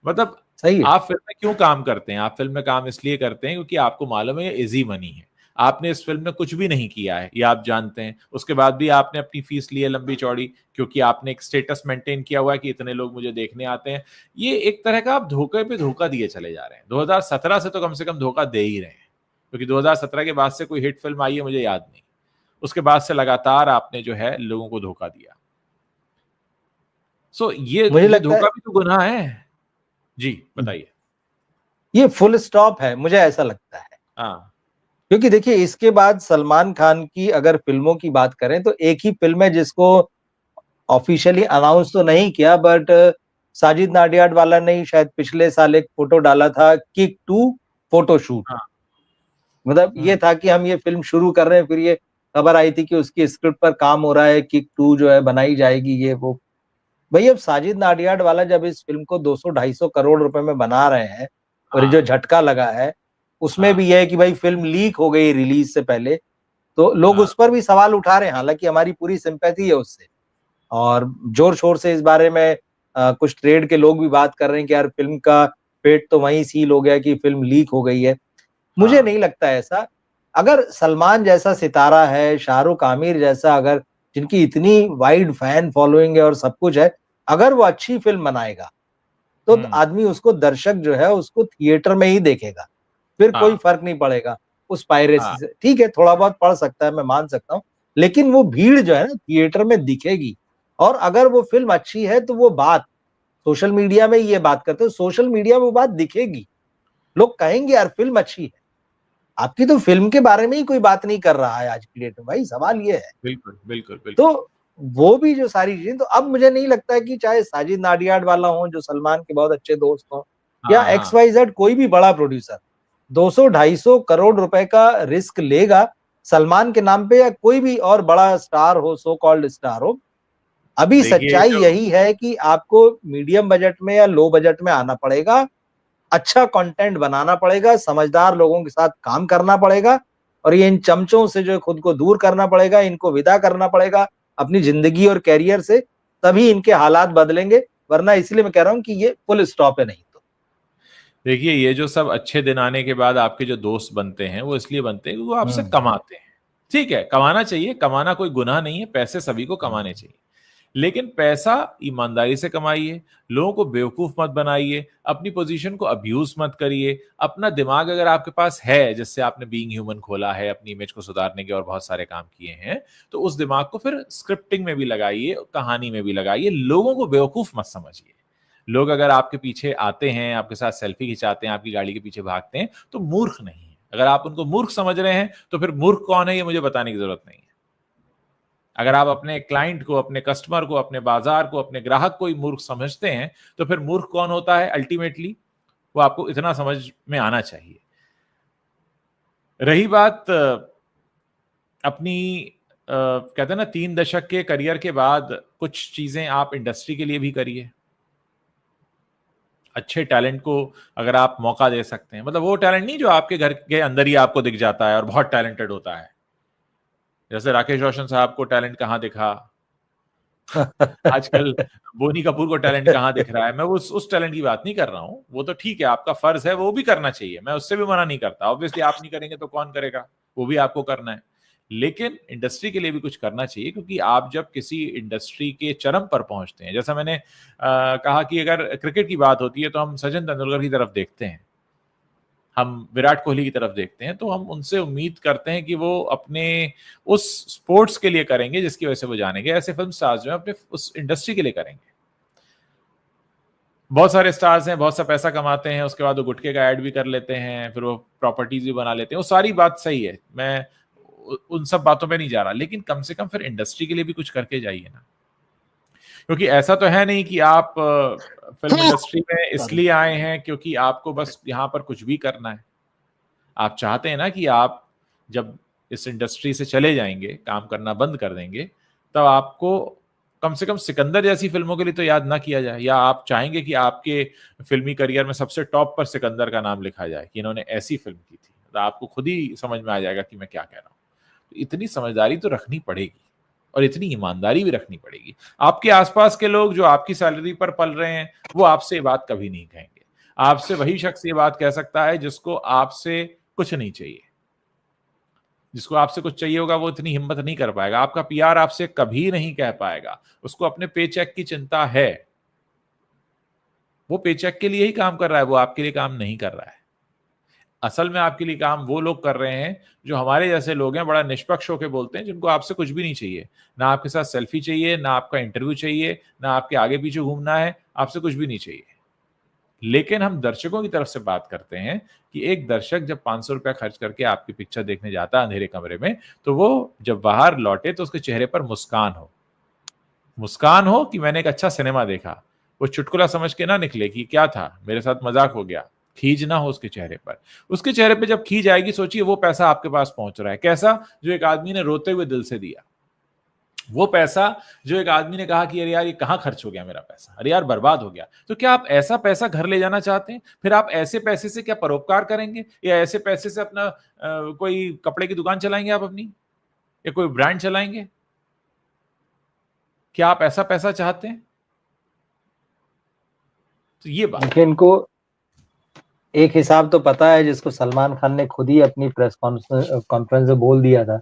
मतलब सही है। आप फिल्म में क्यों काम करते हैं? आप फिल्म में काम इसलिए करते हैं क्योंकि आपको मालूम है ये इजी मनी है। आपने इस फिल्म में कुछ भी नहीं किया है, ये आप जानते हैं। उसके बाद भी आपने अपनी फीस ली है लंबी चौड़ी, क्योंकि आपने एक स्टेटस मेंटेन किया हुआ है कि इतने लोग मुझे देखने आते हैं। ये एक तरह का आप धोखे पे धोखा दिए चले जा रहे हैं। 2017 से तो कम से कम धोखा दे ही रहे हैं, क्योंकि 2017 के बाद से कोई हिट फिल्म आई है मुझे याद नहीं। उसके बाद से लगातार आपने जो है लोगों को धोखा दिया। सो ये धोखा भी तो गुनाह है। जी बताइए। ये फुल स्टॉप है, मुझे ऐसा लगता है। क्योंकि देखिए इसके बाद सलमान खान की अगर फिल्मों की बात करें तो एक ही फिल्म है जिसको ऑफिशियली अनाउंस तो नहीं किया, बट साजिद नाडियाडवाला ने शायद पिछले साल एक फोटो डाला था, किक 2 फोटोशूट। मतलब ये था कि हम ये फिल्म शुरू कर रहे हैं, फिर ये खबर आई थी कि उसकी स्क्रिप्ट पर काम हो रहा है, किक 2 जो है बनाई जाएगी, ये वो। भाई अब साजिद नाडियाडवाला जब इस फिल्म को 200-250 करोड़ रुपए में बना रहे हैं, और जो झटका लगा है उसमें भी यह है कि भाई फिल्म लीक हो गई रिलीज से पहले, तो लोग उस पर भी सवाल उठा रहे हैं। हालांकि हमारी पूरी सिंपैथी है उससे, और जोर शोर से इस बारे में कुछ ट्रेड के लोग भी बात कर रहे हैं कि यार फिल्म का पेट तो वहीं सील हो गया कि फिल्म लीक हो गई है। मुझे हाँ। नहीं लगता ऐसा। अगर सलमान जैसा सितारा है, शाहरुख, आमिर जैसा, अगर जिनकी इतनी वाइड फैन फॉलोइंग है और सब कुछ है, अगर वो अच्छी फिल्म बनाएगा तो आदमी उसको, दर्शक जो है उसको थिएटर में ही देखेगा, फिर कोई हाँ। फर्क नहीं पड़ेगा उस हाँ। पायरेसी से। ठीक है, थोड़ा बहुत पड़ सकता है, मैं मान सकता हूँ, लेकिन वो भीड़ जो है ना थिएटर में दिखेगी। और अगर वो फिल्म अच्छी है तो वो बात सोशल मीडिया में ये बात करते हैं, सोशल मीडिया में वो बात दिखेगी, लोग कहेंगे यार फिल्म अच्छी है। आपकी तो फिल्म के बारे में ही कोई बात नहीं कर रहा है आज की डेट में, भाई सवाल ये है। बिल्कुल बिल्कुल बिल्कुल। तो वो भी जो सारी चीजें, तो अब मुझे नहीं लगता है कि चाहे साजिद नाडियाड वाला हो जो सलमान के बहुत अच्छे दोस्त हो, या हाँ। एक्स हाँ। वाई जेड कोई भी बड़ा प्रोड्यूसर 200-250 करोड़ रुपए का रिस्क लेगा सलमान के नाम पे, या कोई भी और बड़ा स्टार हो, सो कॉल्ड स्टार हो। अभी देखिए सच्चाई जो यही है कि आपको मीडियम बजट में या लो बजट में आना पड़ेगा, अच्छा कंटेंट बनाना पड़ेगा, समझदार लोगों के साथ काम करना पड़ेगा, और ये इन चमचों से जो खुद को दूर करना पड़ेगा, इनको विदा करना पड़ेगा अपनी जिंदगी और कैरियर से, तभी इनके हालात बदलेंगे। वरना इसलिए मैं कह रहा हूं कि ये फुल स्टॉप है नहीं तो। देखिए ये जो सब अच्छे दिन आने के बाद आपके जो दोस्त बनते हैं वो इसलिए बनते हैं क्योंकि वो आपसे हम्म कमाते हैं। ठीक है, कमाना चाहिए, कमाना कोई गुनाह नहीं है, पैसे सभी को कमाने हम्म चाहिए। लेकिन पैसा ईमानदारी से कमाइए, लोगों को बेवकूफ मत बनाइए, अपनी पोजीशन को अब्यूज मत करिए। अपना दिमाग अगर आपके पास है, जिससे आपने बीइंग ह्यूमन खोला है, अपनी इमेज को सुधारने के और बहुत सारे काम किए हैं, तो उस दिमाग को फिर स्क्रिप्टिंग में भी लगाइए, कहानी में भी लगाइए। लोगों को बेवकूफ मत समझिए। लोग अगर आपके पीछे आते हैं, आपके साथ सेल्फी खिंचाते हैं, आपकी गाड़ी के पीछे भागते हैं, तो मूर्ख नहीं है। अगर आप उनको मूर्ख समझ रहे हैं तो फिर मूर्ख कौन है ये मुझे बताने की जरूरत नहीं है। अगर आप अपने क्लाइंट को, अपने कस्टमर को, अपने बाजार को, अपने ग्राहक को ही मूर्ख समझते हैं, तो फिर मूर्ख कौन होता है अल्टीमेटली, वो आपको इतना समझ में आना चाहिए। रही बात अपनी कहते हैं ना 3 दशक के करियर के बाद कुछ चीजें आप इंडस्ट्री के लिए भी करिए। अच्छे टैलेंट को अगर आप मौका दे सकते हैं, मतलब वो टैलेंट नहीं जो आपके घर के अंदर ही आपको दिख जाता है और बहुत टैलेंटेड होता है। जैसे राकेश रोशन साहब को टैलेंट कहाँ दिखा, आजकल बोनी कपूर को टैलेंट कहाँ दिख रहा है। मैं उस टैलेंट की बात नहीं कर रहा हूँ, वो तो ठीक है, आपका फर्ज है, वो भी करना चाहिए, मैं उससे भी मना नहीं करता। ऑब्वियसली आप नहीं करेंगे तो कौन करेगा, वो भी आपको करना है। लेकिन इंडस्ट्री के लिए भी कुछ करना चाहिए, क्योंकि आप जब किसी इंडस्ट्री के चरम पर पहुंचते हैं, जैसा मैंने कहा कि अगर क्रिकेट की बात होती है तो हम सचिन तेंदुलकर की तरफ देखते हैं, हम विराट कोहली की तरफ देखते हैं, तो हम उनसे उम्मीद करते हैं कि वो अपने उस स्पोर्ट्स के लिए करेंगे जिसकी वजह से वो जानेंगे। ऐसे फिल्म स्टार्स जो है अपने उस इंडस्ट्री के लिए करेंगे। बहुत सारे स्टार्स हैं, बहुत सा पैसा कमाते हैं, उसके बाद वो गुटखे का ऐड भी कर लेते हैं, फिर वो प्रॉपर्टीज भी बना लेते हैं। वो सारी बात सही है, मैं उन सब बातों पे नहीं जा रहा, लेकिन कम से कम फिर इंडस्ट्री के लिए भी कुछ करके जाइए ना। क्योंकि ऐसा तो है नहीं कि आप फिल्म इंडस्ट्री में सॉरी। इसलिए आए हैं क्योंकि आपको बस यहाँ पर कुछ भी करना है। आप चाहते हैं ना कि आप जब इस इंडस्ट्री से चले जाएंगे, काम करना बंद कर देंगे, तब आपको कम से कम सिकंदर जैसी फिल्मों के लिए तो याद ना किया जाए, या आप चाहेंगे कि आपके फिल्मी करियर में सबसे टॉप पर सिकंदर का नाम लिखा जाए कि इन्होंने ऐसी फिल्म की थी। तो आपको खुद ही समझ में आ जाएगा कि मैं क्या कह रहा हूँ। तो इतनी समझदारी तो रखनी पड़ेगी, और इतनी ईमानदारी भी रखनी पड़ेगी। आपके आसपास के लोग जो आपकी सैलरी पर पल रहे हैं, वो आपसे ये बात कभी नहीं कहेंगे। आपसे वही शख्स ये बात कह सकता है जिसको आपसे कुछ नहीं चाहिए। जिसको आपसे कुछ चाहिए होगा वो इतनी हिम्मत नहीं कर पाएगा। आपका पीआर आपसे कभी नहीं कह पाएगा। उसको अपने पेचेक की चिंता है। वो पेचेक के लिए ही काम कर रहा है, वो आपके लिए काम नहीं कर रहा है। असल में आपके लिए काम वो लोग कर रहे हैं जो हमारे जैसे लोग हैं, बड़ा निष्पक्ष होकर बोलते हैं, जिनको आपसे कुछ भी नहीं चाहिए। ना आपके साथ सेल्फी चाहिए, ना आपका इंटरव्यू चाहिए, ना आपके आगे पीछे घूमना है, आपसे कुछ भी नहीं चाहिए। लेकिन हम दर्शकों की तरफ से बात करते हैं कि एक दर्शक जब 500 रुपया खर्च करके आपकी पिक्चर देखने जाता है अंधेरे कमरे में, तो वो जब बाहर लौटे तो उसके चेहरे पर मुस्कान हो। मुस्कान हो कि मैंने एक अच्छा सिनेमा देखा। वो चुटकुला समझ के ना निकले कि क्या था, मेरे साथ मजाक हो गया। खीज ना हो उसके चेहरे पर। उसके चेहरे पे जब खीज आएगी, सोचिए वो पैसा आपके पास पहुंच रहा है कैसा, जो एक आदमी ने रोते हुए दिल से दिया। वो पैसा जो एक आदमी ने कहा कि अरे यार ये कहाँ खर्च हो गया मेरा पैसा, अरे यार बर्बाद हो गया। तो क्या आप ऐसा पैसा घर ले जाना चाहते हैं? फिर आप ऐसे पैसे से क्या परोपकार करेंगे, या ऐसे पैसे से अपना कोई कपड़े की दुकान चलाएंगे आप अपनी, या कोई ब्रांड चलाएंगे? क्या आप ऐसा पैसा चाहते हैं? तो ये बात देखिए, इनको एक हिसाब तो पता है जिसको सलमान खान ने खुद ही अपनी प्रेस कॉन्फ्रेंस में बोल दिया था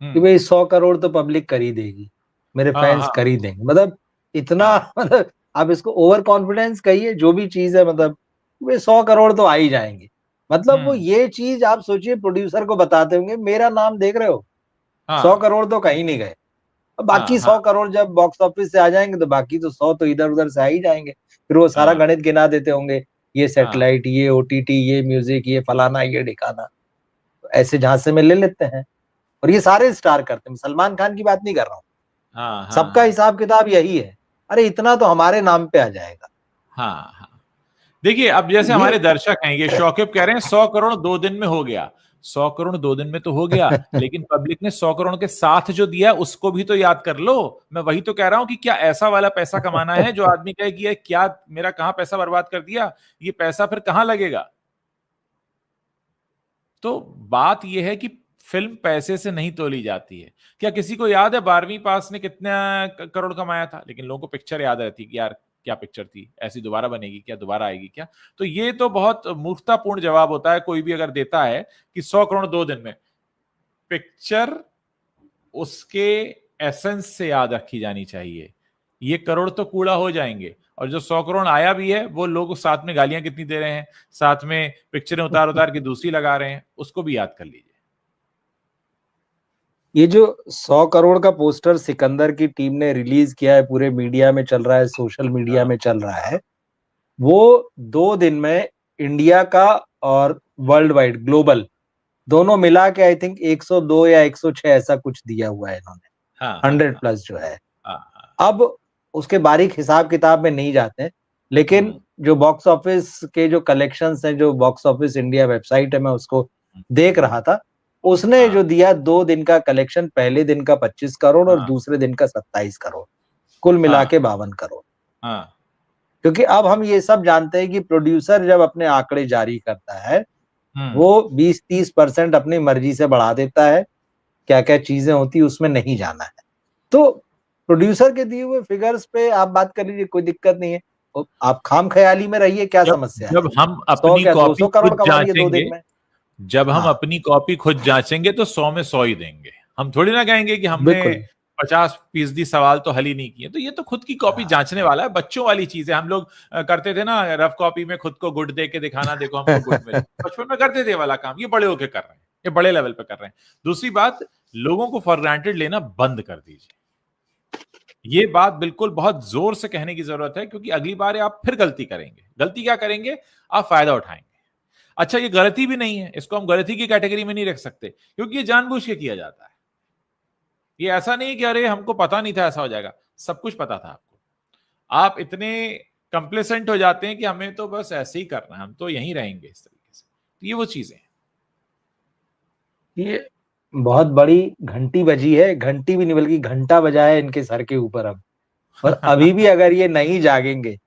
कि भाई 100 करोड़ तो पब्लिक कर ही देगी, मेरे हाँ फैंस हाँ कर ही देंगे। मतलब इतना हाँ मतलब आप इसको ओवर कॉन्फिडेंस कहिए जो भी चीज है, मतलब वे 100 करोड़ तो आ ही जाएंगे। मतलब वो ये चीज आप सोचिए प्रोड्यूसर को बताते होंगे मेरा नाम देख रहे हो, 100 हाँ करोड़ तो कहीं नहीं गए। अब हाँ बाकी हाँ 100 करोड़ जब बॉक्स ऑफिस से आ जाएंगे तो बाकी तो 100 तो इधर उधर से आ ही जाएंगे। फिर वो सारा हाँ गणित गिना देते होंगे, ये हाँ सैटेलाइट, ये ओटीटी, ये म्यूजिक, ये फलाना, ये ढिकाना, ऐसे झांसे में ले लेते हैं। और ये सारे स्टार करते हैं, सलमान खान की बात नहीं कर रहा हूँ। हाँ हाँ सबका हाँ हिसाब किताब यही है, अरे इतना तो हमारे नाम पे आ जाएगा। हाँ हाँ। देखिए अब जैसे ये हमारे दर्शक हैं, ये शौकिब कह रहे हैं 100 करोड़ 2 दिन में हो गया। 100 करोड़ 2 दिन में तो हो गया, लेकिन पब्लिक ने 100 करोड़ के साथ जो दिया उसको भी तो याद कर लो। मैं वही तो कह रहा हूं कि क्या ऐसा वाला पैसा कमाना है जो आदमी कहे कि ये क्या मेरा कहां पैसा बर्बाद कर दिया, ये पैसा फिर कहां लगेगा। तो बात यह है कि फिल्म पैसे से नहीं तोली जाती है। क्या किसी को याद है 12वीं पास ने कितना करोड़ कमाया था? लेकिन लोगों को पिक्चर याद रहती कि यार क्या पिक्चर थी, ऐसी दोबारा बनेगी क्या, दोबारा आएगी क्या। तो ये तो बहुत मूर्खतापूर्ण जवाब होता है कोई भी अगर देता है कि 100 करोड़ 2 दिन में। पिक्चर उसके एसेंस से याद रखी जानी चाहिए। ये करोड़ तो कूड़ा हो जाएंगे, और जो 100 करोड़ आया भी है वो लोग साथ में गालियां कितनी दे रहे हैं, साथ में पिक्चरें उतार उतार के दूसरी लगा रहे हैं, उसको भी याद कर लीजिए। ये जो 100 करोड़ का पोस्टर सिकंदर की टीम ने रिलीज किया है, पूरे मीडिया में चल रहा है, सोशल मीडिया हाँ में चल रहा है, वो 2 दिन में इंडिया का और वर्ल्ड वाइड ग्लोबल दोनों मिला के आई थिंक 102 या 106 ऐसा कुछ दिया हुआ है इन्होंने, हाँ हाँ 100 हाँ प्लस जो है। हाँ हाँ। अब उसके बारीक हिसाब किताब में नहीं जाते हैं, लेकिन हम्म, जो बॉक्स ऑफिस के जो कलेक्शंस हैं, जो बॉक्स ऑफिस इंडिया वेबसाइट है, मैं उसको देख हम्म, रहा था, उसने हाँ जो दिया 2 दिन का कलेक्शन, पहले दिन का 25 करोड़ और हाँ दूसरे दिन का 27 करोड़, कुल मिला हाँ के 52 करोड़। हाँ क्योंकि अब हम ये सब जानते हैं कि प्रोड्यूसर जब अपने आंकड़े जारी करता है, हम्म वो 20-30% अपनी मर्जी से बढ़ा देता है, क्या क्या चीजें होती है उसमें नहीं जाना है। तो प्रोड्यूसर के दिए हुए फिगर्स पे आप बात कर लीजिए, कोई दिक्कत नहीं है। आप खाम ख्याली में रहिए, क्या जब समस्या है? जब हम 100 अपनी क्या कॉपी 200 करोड़ खुद कमा लिए दो जांचेंगे, दिन में। जब हम हाँ, अपनी कॉपी खुद जांचेंगे तो 100 में 100 ही देंगे। हम थोड़ी ना कहेंगे कि हमने बिल्कुल। 50% सवाल तो हल ही नहीं किए। तो ये तो खुद की कॉपी हाँ, जांचने वाला है, बच्चों वाली चीज है। हम लोग करते थे ना रफ कॉपी में खुद को गुड दे के दिखाना, देखो हमको गुड मिला। बचपन में करते थे ये वाला काम, ये बड़े होके कर रहे हैं, ये बड़े लेवल पे कर रहे हैं। दूसरी बात, लोगों को फॉर ग्रांटेड लेना बंद कर दीजिए। ये बात बिल्कुल बहुत जोर से कहने की जरूरत है, क्योंकि अगली बार आप फिर गलती करेंगे। गलती क्या करेंगे? आप फायदा उठाएंगे। अच्छा, ये गलती भी नहीं है, इसको हम गलती की कैटेगरी में नहीं रख सकते, क्योंकि ये जानबूझ के किया जाता है। ये ऐसा नहीं कि अरे हमको पता नहीं था ऐसा हो जाएगा, सब कुछ पता था आपको। आप इतने कंप्लेसेंट हो जाते हैं कि हमें तो बस ऐसे ही करना है, हम तो यहीं रहेंगे इस तरीके से। तो ये वो चीजें हैं। ये बहुत बड़ी घंटी बजी है, घंटी भी नहीं बल्कि घंटा बजा है इनके सर के ऊपर अब। और अभी भी अगर ये नहीं जागेंगे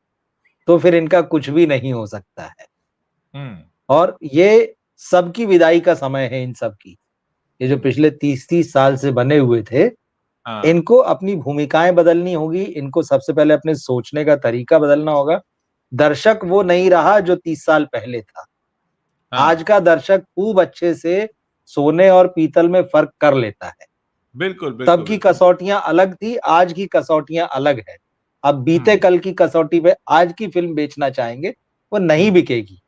तो फिर इनका कुछ भी नहीं हो सकता है। हम्म और ये सबकी विदाई का समय है इन सब की। ये जो पिछले 30-30 साल से बने हुए थे, हाँ इनको अपनी भूमिकाएं बदलनी होगी, इनको सबसे पहले अपने सोचने का तरीका बदलना होगा। दर्शक वो नहीं रहा जो 30 साल पहले था। आज हाँ, का दर्शक खूब अच्छे से सोने और पीतल में फर्क कर लेता है। बिल्कुल तब बिल्कुल की बिल्कुल। कसौटियां अलग थी, आज की कसौटियां अलग है। अब बीते हम्म कल की कसौटी पे आज की फिल्म बेचना चाहेंगे, वो नहीं हम्म बिकेगी।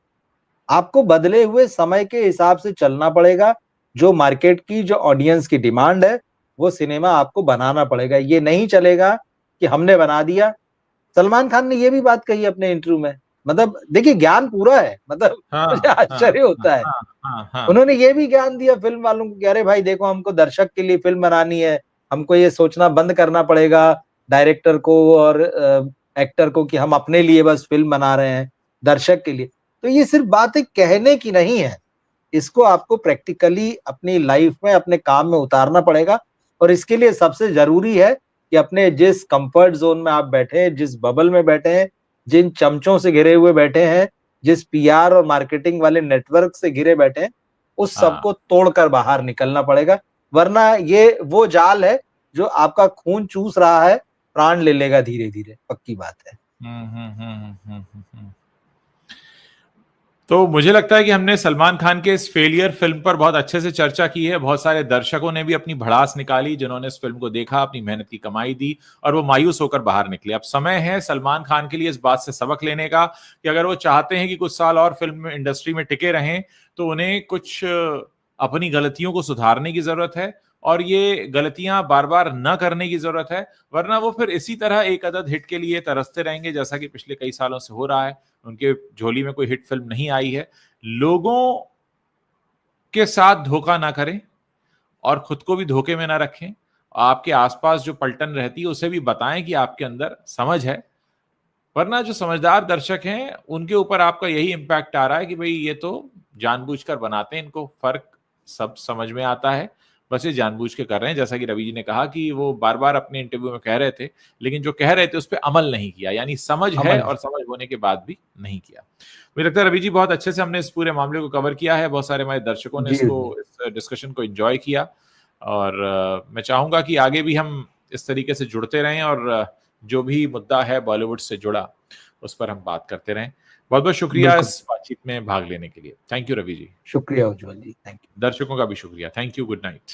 आपको बदले हुए समय के हिसाब से चलना पड़ेगा। जो मार्केट की, जो ऑडियंस की डिमांड है, वो सिनेमा आपको बनाना पड़ेगा। ये नहीं चलेगा कि हमने बना दिया। सलमान खान ने ये भी बात कही अपने इंटरव्यू में, मतलब देखिए ज्ञान पूरा है, मतलब हाँ मुझे हाँ आश्चर्य हाँ होता है। हाँ हाँ हाँ उन्होंने ये भी ज्ञान दिया फिल्म वालों को कि अरे भाई देखो, हमको दर्शक के लिए फिल्म बनानी है, हमको ये सोचना बंद करना पड़ेगा डायरेक्टर को और एक्टर को कि हम अपने लिए बस फिल्म बना रहे हैं, दर्शक के लिए। तो ये सिर्फ बातें कहने की नहीं है, इसको आपको प्रैक्टिकली अपनी लाइफ में, अपने काम में उतारना पड़ेगा। और इसके लिए सबसे जरूरी है कि अपने जिस कंफर्ट जोन में आप बैठे हैं, जिस बबल में बैठे हैं, जिन चमचों से घिरे हुए बैठे हैं, जिस पीआर और मार्केटिंग वाले नेटवर्क से घिरे बैठे हैं, उस हाँ। सबको तोड़कर बाहर निकलना पड़ेगा। वरना ये वो जाल है जो आपका खून चूस रहा है, प्राण ले लेगा धीरे धीरे, पक्की बात है। हम्म हम्म हम्म हम्म हम्म हम्म। तो मुझे लगता है कि हमने सलमान खान के इस फेलियर फिल्म पर बहुत अच्छे से चर्चा की है। बहुत सारे दर्शकों ने भी अपनी भड़ास निकाली, जिन्होंने इस फिल्म को देखा, अपनी मेहनत की कमाई दी और वो मायूस होकर बाहर निकले। अब समय है सलमान खान के लिए इस बात से सबक लेने का कि अगर वो चाहते हैं कि कुछ साल और फिल्म इंडस्ट्री में टिके रहें, तो उन्हें कुछ अपनी गलतियों को सुधारने की जरूरत है और ये गलतियां बार बार न करने की जरूरत है, वरना वो फिर इसी तरह एक अदद हिट के लिए तरसते रहेंगे, जैसा कि पिछले कई सालों से हो रहा है। उनके झोली में कोई हिट फिल्म नहीं आई है। लोगों के साथ धोखा ना करें और खुद को भी धोखे में ना रखें। आपके आसपास जो पलटन रहती है उसे भी बताएं कि आपके अंदर समझ है, वरना जो समझदार दर्शक हैं उनके ऊपर आपका यही इम्पैक्ट आ रहा है कि भाई ये तो जानबूझकर बनाते हैं, इनको फर्क सब समझ में आता है, बस ये जानबूझ के कर रहे हैं। जैसा कि रवि जी ने कहा कि वो बार बार अपने इंटरव्यू में कह रहे थे, लेकिन जो कह रहे थे उस पर अमल नहीं किया, यानी समझ है और समझ होने के बाद भी नहीं किया। मुझे लगता है रवि जी बहुत अच्छे से हमने इस पूरे मामले को कवर किया है। बहुत सारे हमारे दर्शकों ने जी इसको, जी इस डिस्कशन को एंजॉय किया और मैं चाहूंगा कि आगे भी हम इस तरीके से जुड़ते रहें और जो भी मुद्दा है बॉलीवुड से जुड़ा उस पर हम बात करते रहें। बहुत बहुत शुक्रिया बिल्कुल। इस बातचीत में भाग लेने के लिए। Thank you Ravi ji. शुक्रिया उज्जवल जी, थैंक यू। दर्शकों का भी शुक्रिया। Thank you. Good night.